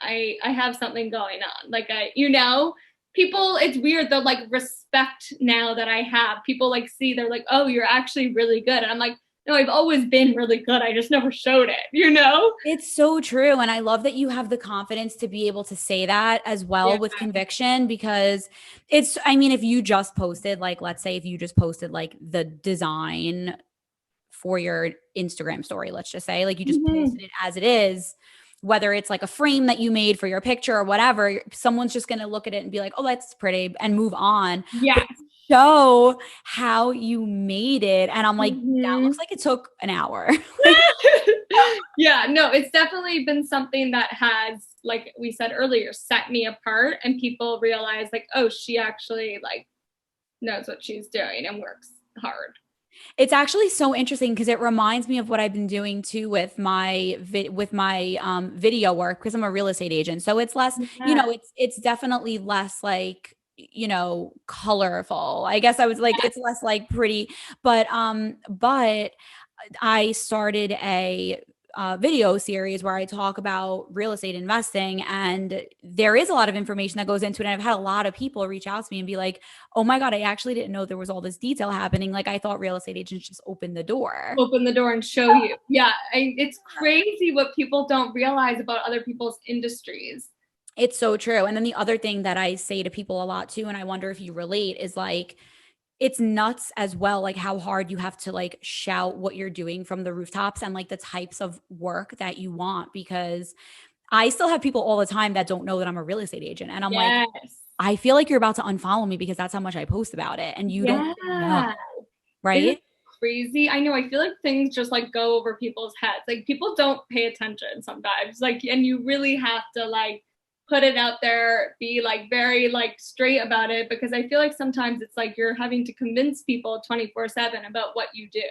I have something going on. Like you know, people, it's weird, they'll like respect now that I have. People like see, they're like, oh, you're actually really good. And I'm like, no, I've always been really good. I just never showed it, you know? It's so true. And I love that you have the confidence to be able to say that as well with conviction, because it's, I mean, if you just posted, like, let's say if you just posted like the design for your Instagram story, let's just say, like you just posted it as it is, whether it's like a frame that you made for your picture or whatever, someone's just going to look at it and be like, oh, that's pretty and move on. Yeah. Show how you made it. And I'm like, that looks like it took an hour. Like, yeah, no, it's definitely been something that has, like we said earlier, set me apart, and people realize like, oh, she actually like knows what she's doing and works hard. it's actually so interesting because it reminds me of what I've been doing too with my video work, because I'm a real estate agent. So it's less, you know, it's definitely less like, you know, colorful. I guess I was like, it's less like pretty, but I started a video series where I talk about real estate investing, and there is a lot of information that goes into it. And I've had a lot of people reach out to me and be like, oh my God, I actually didn't know there was all this detail happening. Like I thought real estate agents just open the door. Open the door and show you. Yeah, it's crazy what people don't realize about other people's industries. It's so true. And then the other thing that I say to people a lot too, and I wonder if you relate, is like, it's nuts as well, like how hard you have to like shout what you're doing from the rooftops and like the types of work that you want, because I still have people all the time that don't know that I'm a real estate agent. And I'm like, I feel like you're about to unfollow me because that's how much I post about it. And you don't know, right? Crazy. I know. I feel like things just like go over people's heads. Like people don't pay attention sometimes. Like, and you really have to like put it out there, be like very like straight about it, because I feel like sometimes it's like you're having to convince people 24/7 about what you do.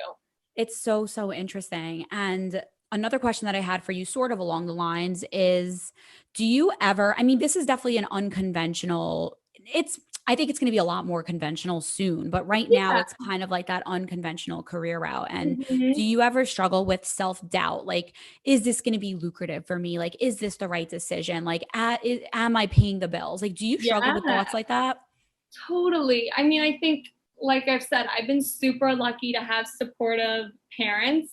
It's so, so interesting. And another question that I had for you, sort of along the lines, is do you ever, I mean, this is definitely an unconventional, I think it's going to be a lot more conventional soon, but right now it's kind of like that unconventional career route. And do you ever struggle with self-doubt? Like, is this going to be lucrative for me? Like, is this the right decision? Like, am I paying the bills? Like, do you struggle with thoughts like that? Totally. I mean, I think, like I've said, I've been super lucky to have supportive parents,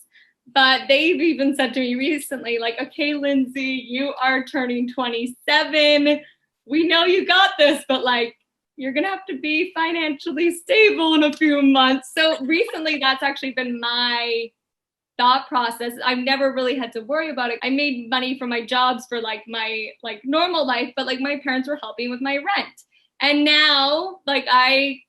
but they've even said to me recently, like, okay, Lindsay, you are turning 27. We know you got this, but like, you're going to have to be financially stable in a few months. So recently, that's actually been my thought process. I've never really had to worry about it. I made money from my jobs for like my like normal life, but like my parents were helping with my rent. And now, like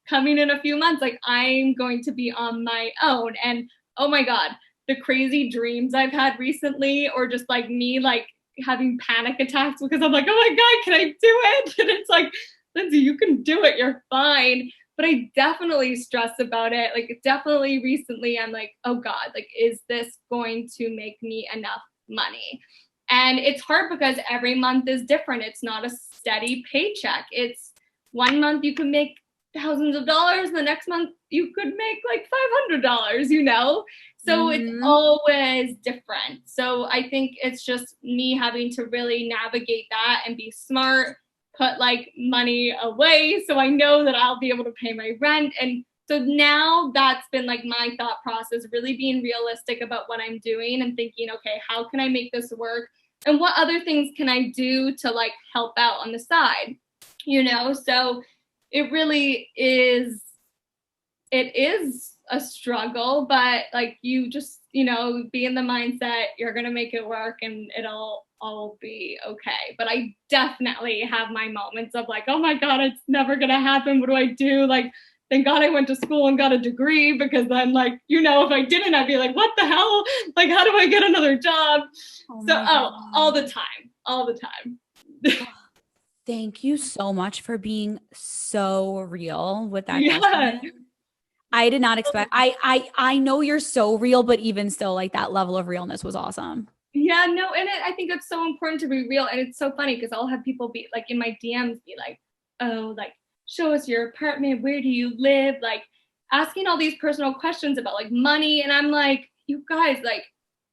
coming in a few months, like I'm going to be on my own. And oh my God, the crazy dreams I've had recently, or just like me like having panic attacks because I'm like, oh my God, can I do it? And it's like, Lindsay, you can do it. You're fine. But I definitely stress about it. Like definitely recently, I'm like, oh God, like, is this going to make me enough money? And it's hard because every month is different. It's not a steady paycheck. It's one month you can make thousands of dollars. And the next month you could make like $500, you know? So it's always different. So I think it's just me having to really navigate that and be smart, put like money away so I know that I'll be able to pay my rent. And so now that's been like my thought process, really being realistic about what I'm doing and thinking, okay, how can I make this work? And what other things can I do to like help out on the side? You know, so it really is, it is a struggle, but like you just, you know, be in the mindset, you're going to make it work and it'll all be okay. But I definitely have my moments of like, oh my God, it's never going to happen. What do I do? Like, thank God I went to school and got a degree, because then like, you know, if I didn't, I'd be like, what the hell? Like, how do I get another job? All the time. Thank you so much for being so real with that Yeah. question. I did not expect, I know you're so real, but even still, like, that level of realness was awesome. Yeah, no, and I think it's so important to be real. And it's so funny because I'll have people be like in my DMs be like, oh, like, show us your apartment. Where do you live? Like asking all these personal questions about like money. And I'm like, you guys, like,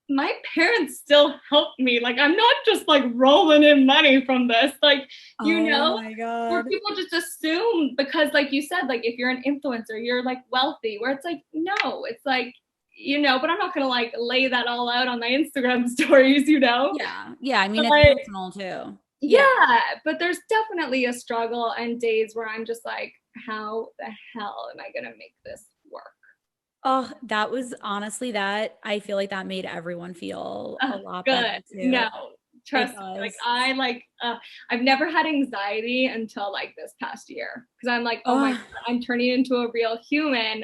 my parents still help me. Like, I'm not just like rolling in money from this. Like, you know, my God. where people just assume, because like you said, like if you're an influencer, you're like wealthy, where it's like, no, it's like, you know, but I'm not going to like lay that all out on my Instagram stories, you know? Yeah. Yeah. I mean, But, it's personal too. yeah, but there's definitely a struggle and days where I'm just like, how the hell am I going to make this work? Oh, that was honestly that. I feel like that made everyone feel a lot Good. better too. No, trust me. Like I've never had anxiety until like this past year, because I'm like, oh my God, I'm turning into a real human.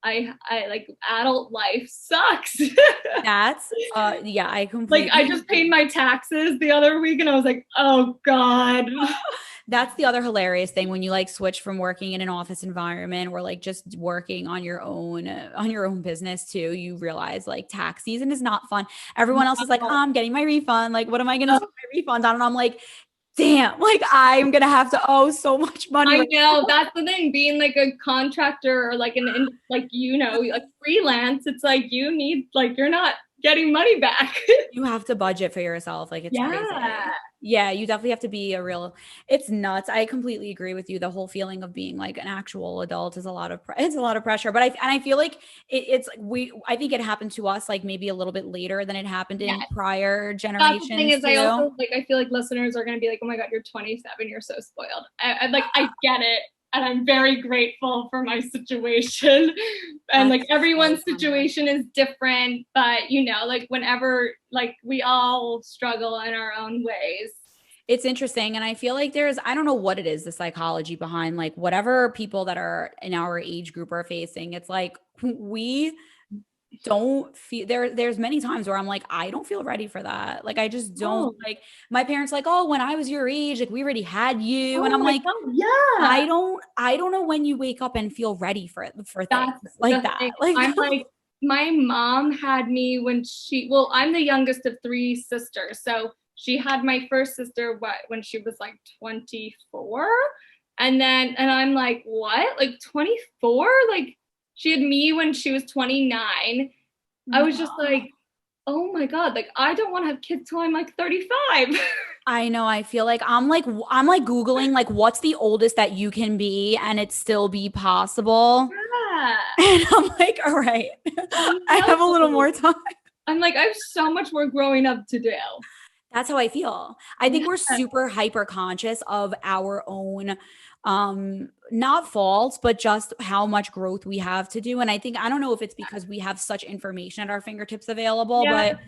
I like adult life sucks. That's yeah, I completely like I just paid my taxes the other week and I was like, oh God. That's the other hilarious thing when you like switch from working in an office environment or like just working on your own business too. You realize like tax season is not fun. Everyone else is like, oh, I'm getting my refund. Like, what am I going to spend my refund on? And I'm like, damn, like I'm going to have to owe so much money. I know, that's the thing, being like a contractor or like like, you know, like freelance, it's like you need, like, you're not getting money back. You have to budget for yourself. Like, it's crazy. Yeah, you definitely have to be it's nuts. I completely agree with you. The whole feeling of being like an actual adult is it's a lot of pressure, but I feel like I think it happened to us like maybe a little bit later than it happened in prior generations. That's the thing is, I also like, I feel like listeners are going to be like, oh my God, you're 27, you're so spoiled. I get it. And I'm very grateful for my situation. And like everyone's situation is different, but you know, like whenever, like we all struggle in our own ways. It's interesting. And I feel like I don't know what it is, the psychology behind like whatever people that are in our age group are facing. It's like we don't feel there's many times where I'm like, I don't feel ready for that. Like, I just don't. Like, my parents like, oh, when I was your age, like we already had you. And I'm like, God, yeah, I don't know when you wake up and feel ready for things like that. Like, I'm like, my mom had me when I'm the youngest of three sisters. So she had my first sister when she was like 24. And I'm like, what? Like 24? Like, she had me when she was 29. I was just like, oh my God, like I don't want to have kids till I'm like 35. I know. I feel like I'm like Googling like what's the oldest that you can be and it still be possible. Yeah. And I'm like, all right, I have a little more time. I'm like, I have so much more growing up to do. That's how I feel. I think we're super hyper conscious of our own not faults, but just how much growth we have to do. And I don't know if it's because we have such information at our fingertips available, but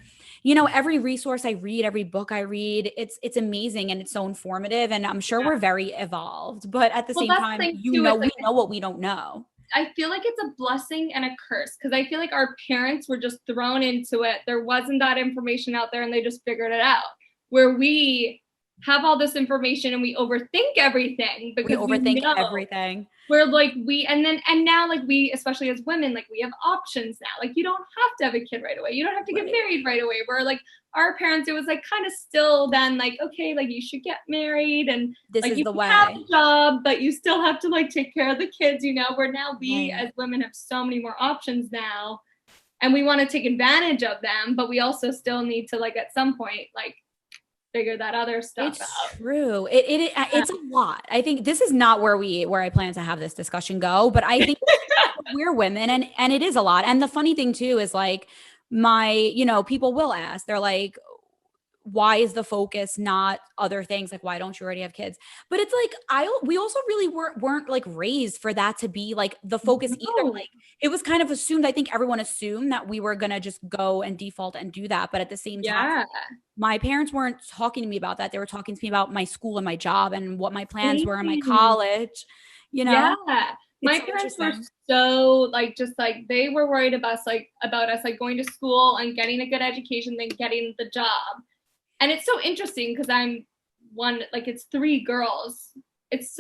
you know, every resource I read, every book I read, it's amazing and it's so informative. And I'm sure we're very evolved, but at the same time, we know what we don't know. I feel like it's a blessing and a curse, because I feel like our parents were just thrown into it. There wasn't that information out there and they just figured it out. Where we have all this information and we overthink everything We because we overthink know everything. we're like and now like we, especially as women, like we have options now. Like you don't have to have a kid right away. You don't have to get married right away. Where like our parents, it was like kind of still then like, okay, like you should get married and This like is you the can have way. a job, but you still have to like take care of the kids, you know, where now we Right. as women have so many more options now and we want to take advantage of them, but we also still need to like at some point like figure that other stuff It's out. true. It's a lot. I think this is not where I plan to have this discussion go, but I think we're women and it is a lot. And the funny thing too is like people will ask, they're like, why is the focus not other things? Like, why don't you already have kids? But it's like, we also really weren't like raised for that to be like the focus either. No. Like it was kind of assumed, I think everyone assumed that we were going to just go and default and do that. But at the same time, Yeah. my parents weren't talking to me about that. They were talking to me about my school and my job and what my plans were in my Same. college, you Yeah. know? It's My so parents were interesting. so like just like they were worried about us like going to school and getting a good education, then getting the job. And it's so interesting because I'm one, like it's three girls. It's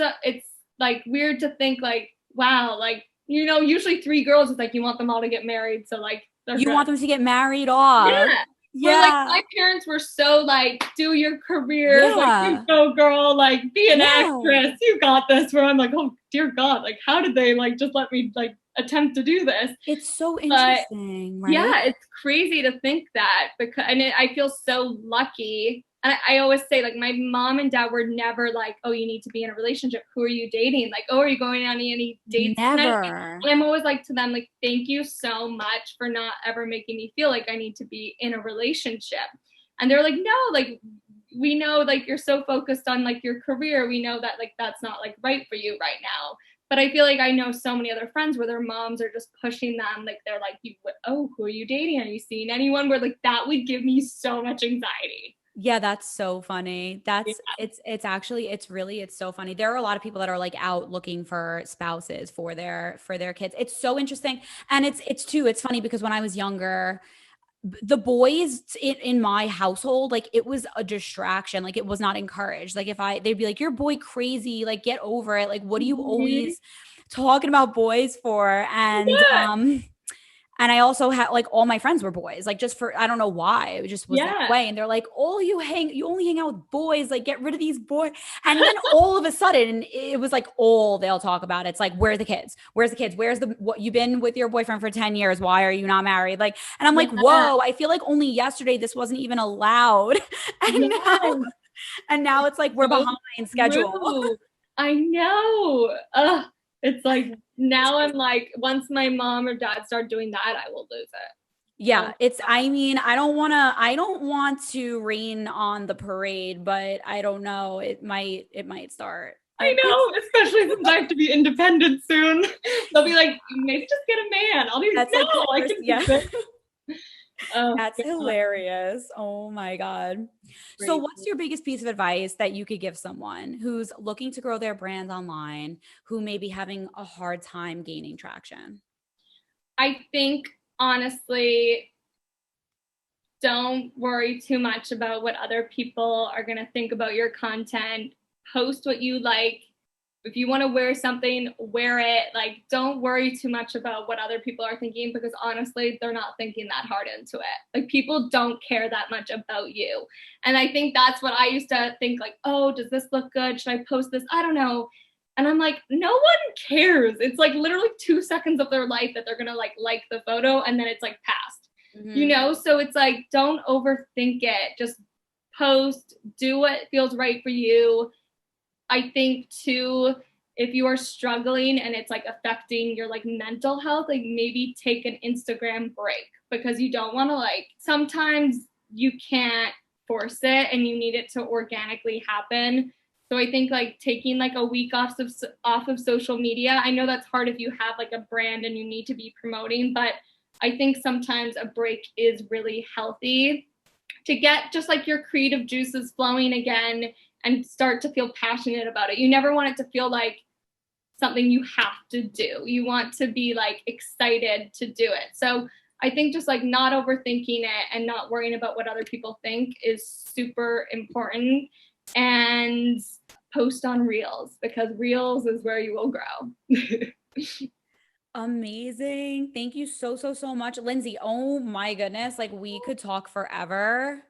like weird to think like, wow, like, you know, usually three girls is like you want them all to get married. So like they're You good. want them to get married off. Yeah. Where like Yeah. my parents were so like, do your careers, like you Yeah. go girl, like be an Yeah. actress, you got this. Where I'm like, oh dear God, like how did they like just let me like attempt to do this? It's so But interesting, right? yeah, it's crazy to think that because I feel so lucky. And I always say, like, my mom and dad were never like, oh, you need to be in a relationship. Who are you dating? Like, oh, are you going on any dates tonight? Never. And I'm always like to them, like, thank you so much for not ever making me feel like I need to be in a relationship. And they're like, no, like, we know, like, you're so focused on, like, your career. We know that, like, that's not, like, right for you right now. But I feel like I know so many other friends where their moms are just pushing them. Like, they're like, oh, who are you dating? Are you seeing anyone? Where, like, that would give me so much anxiety. Yeah, that's so funny. Yeah. It's so funny. There are a lot of people that are like out looking for spouses for their kids. It's so interesting. And it's funny because when I was younger, the boys in my household, like it was a distraction. Like it was not encouraged. Like they'd be like, your boy crazy, like get over it. Like, what are you Mhm. always talking about boys for? Yeah. And I also had like all my friends were boys, like just for, I don't know why, it just was that Yeah. way. And they're like, you only hang out with boys, like get rid of these boys. And then all of a sudden it was like all they'll talk about. It's like, where are the kids? Where's the kids? What you've been with your boyfriend for 10 years. Why are you not married? Like, and I'm like, Yeah. whoa, I feel like only yesterday this wasn't even allowed. And now, Yeah. and now it's like we're So behind schedule. true. I know. Ugh. It's like now I'm like, once my mom or dad start doing that, I will lose it. Oh Yeah, my I God. mean, I don't want to rain on the parade, but I don't know. It might start. I know, especially since I have to be independent soon. They'll be like, maybe just get a man. I'll be like, That's like the no, I first, can do yeah. this. Oh, That's God. hilarious. Oh my God. So what's Crazy. your biggest piece of advice that you could give someone who's looking to grow their brand online, who may be having a hard time gaining traction? I think honestly, don't worry too much about what other people are going to think about your content. Post what you like. If you want to wear something, wear it. Like, don't worry too much about what other people are thinking because honestly, they're not thinking that hard into it. Like, people don't care that much about you. And I think that's what I used to think like, oh, does this look good? Should I post this? I don't know. And I'm like, no one cares. It's like literally 2 seconds of their life that they're going to like the photo and then it's like past, you Mhm. know? So it's like, don't overthink it. Just post, do what feels right for you. I think too, if you are struggling and it's like affecting your like mental health, like maybe take an Instagram break because you don't want to like, sometimes you can't force it and you need it to organically happen. So I think like taking like a week off of social media. I know that's hard if you have like a brand and you need to be promoting, but I think sometimes a break is really healthy to get just like your creative juices flowing again and start to feel passionate about it. You never want it to feel like something you have to do. You want to be like excited to do it. So I think just like not overthinking it and not worrying about what other people think is super important. and post on Reels, because Reels is where you will grow. Amazing. Thank you so much, Lindsay. Oh my goodness. Like we could talk forever.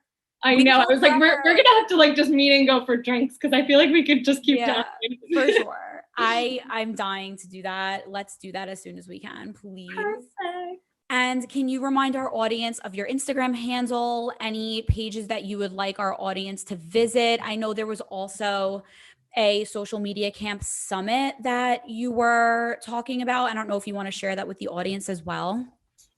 I We could know. I talk was like, we're forever. gonna have to like just meet and go for drinks, because I feel like we could just keep Yeah, talking. for sure. I'm dying to do that. Let's do that as soon as we can, please. Perfect. And can you remind our audience of your Instagram handle, any pages that you would like our audience to visit? I know there was also a social media camp summit that you were talking about. I don't know if you want to share that with the audience as well.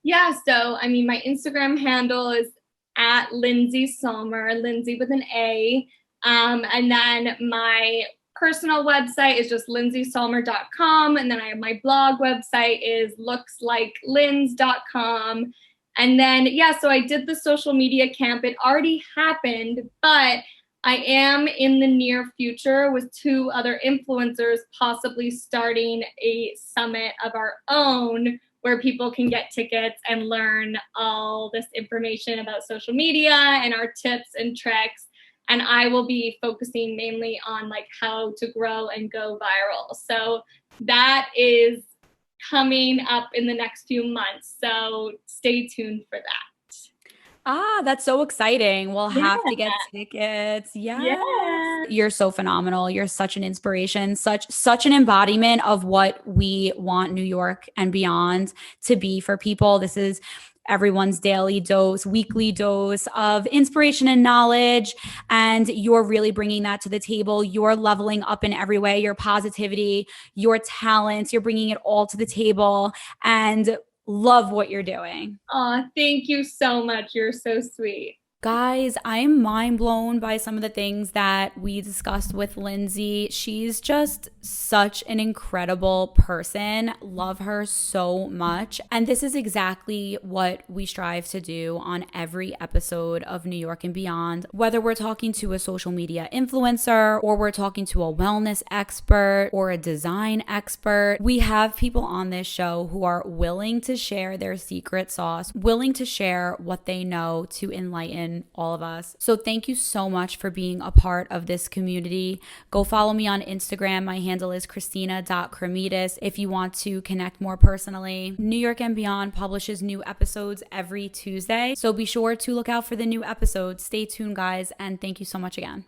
Yeah, so I mean, my Instagram handle is at Lindsay Solmer, Lindsay with an A. And then my personal website is just lindsaysolmer.com. And then I have my blog website is lookslikelins.com. And then, yeah, so I did the social media camp. It already happened, but I am in the near future with 2 other influencers possibly starting a summit of our own, where people can get tickets and learn all this information about social media and our tips and tricks. And I will be focusing mainly on like how to grow and go viral. So that is coming up in the next few months. So stay tuned for that. Ah, that's so exciting. We'll Yeah. have to get tickets. Yes. Yeah. You're so phenomenal. You're such an inspiration, such an embodiment of what we want New York and beyond to be for people. This is everyone's daily dose, weekly dose of inspiration and knowledge. And you're really bringing that to the table. You're leveling up in every way, your positivity, your talents, you're bringing it all to the table. And love what you're doing. Oh, thank you so much. You're so sweet. Guys, I'm mind blown by some of the things that we discussed with Lindsay. She's just such an incredible person. Love her so much. And this is exactly what we strive to do on every episode of New York and Beyond. Whether we're talking to a social media influencer, or we're talking to a wellness expert or a design expert, we have people on this show who are willing to share their secret sauce, willing to share what they know to enlighten all of us. So thank you so much for being a part of this community. Go follow me on Instagram. My handle is Christina.Kremidas if you want to connect more personally. New York and Beyond publishes new episodes every Tuesday, so be sure to look out for the new episodes. Stay tuned, guys, and thank you so much again.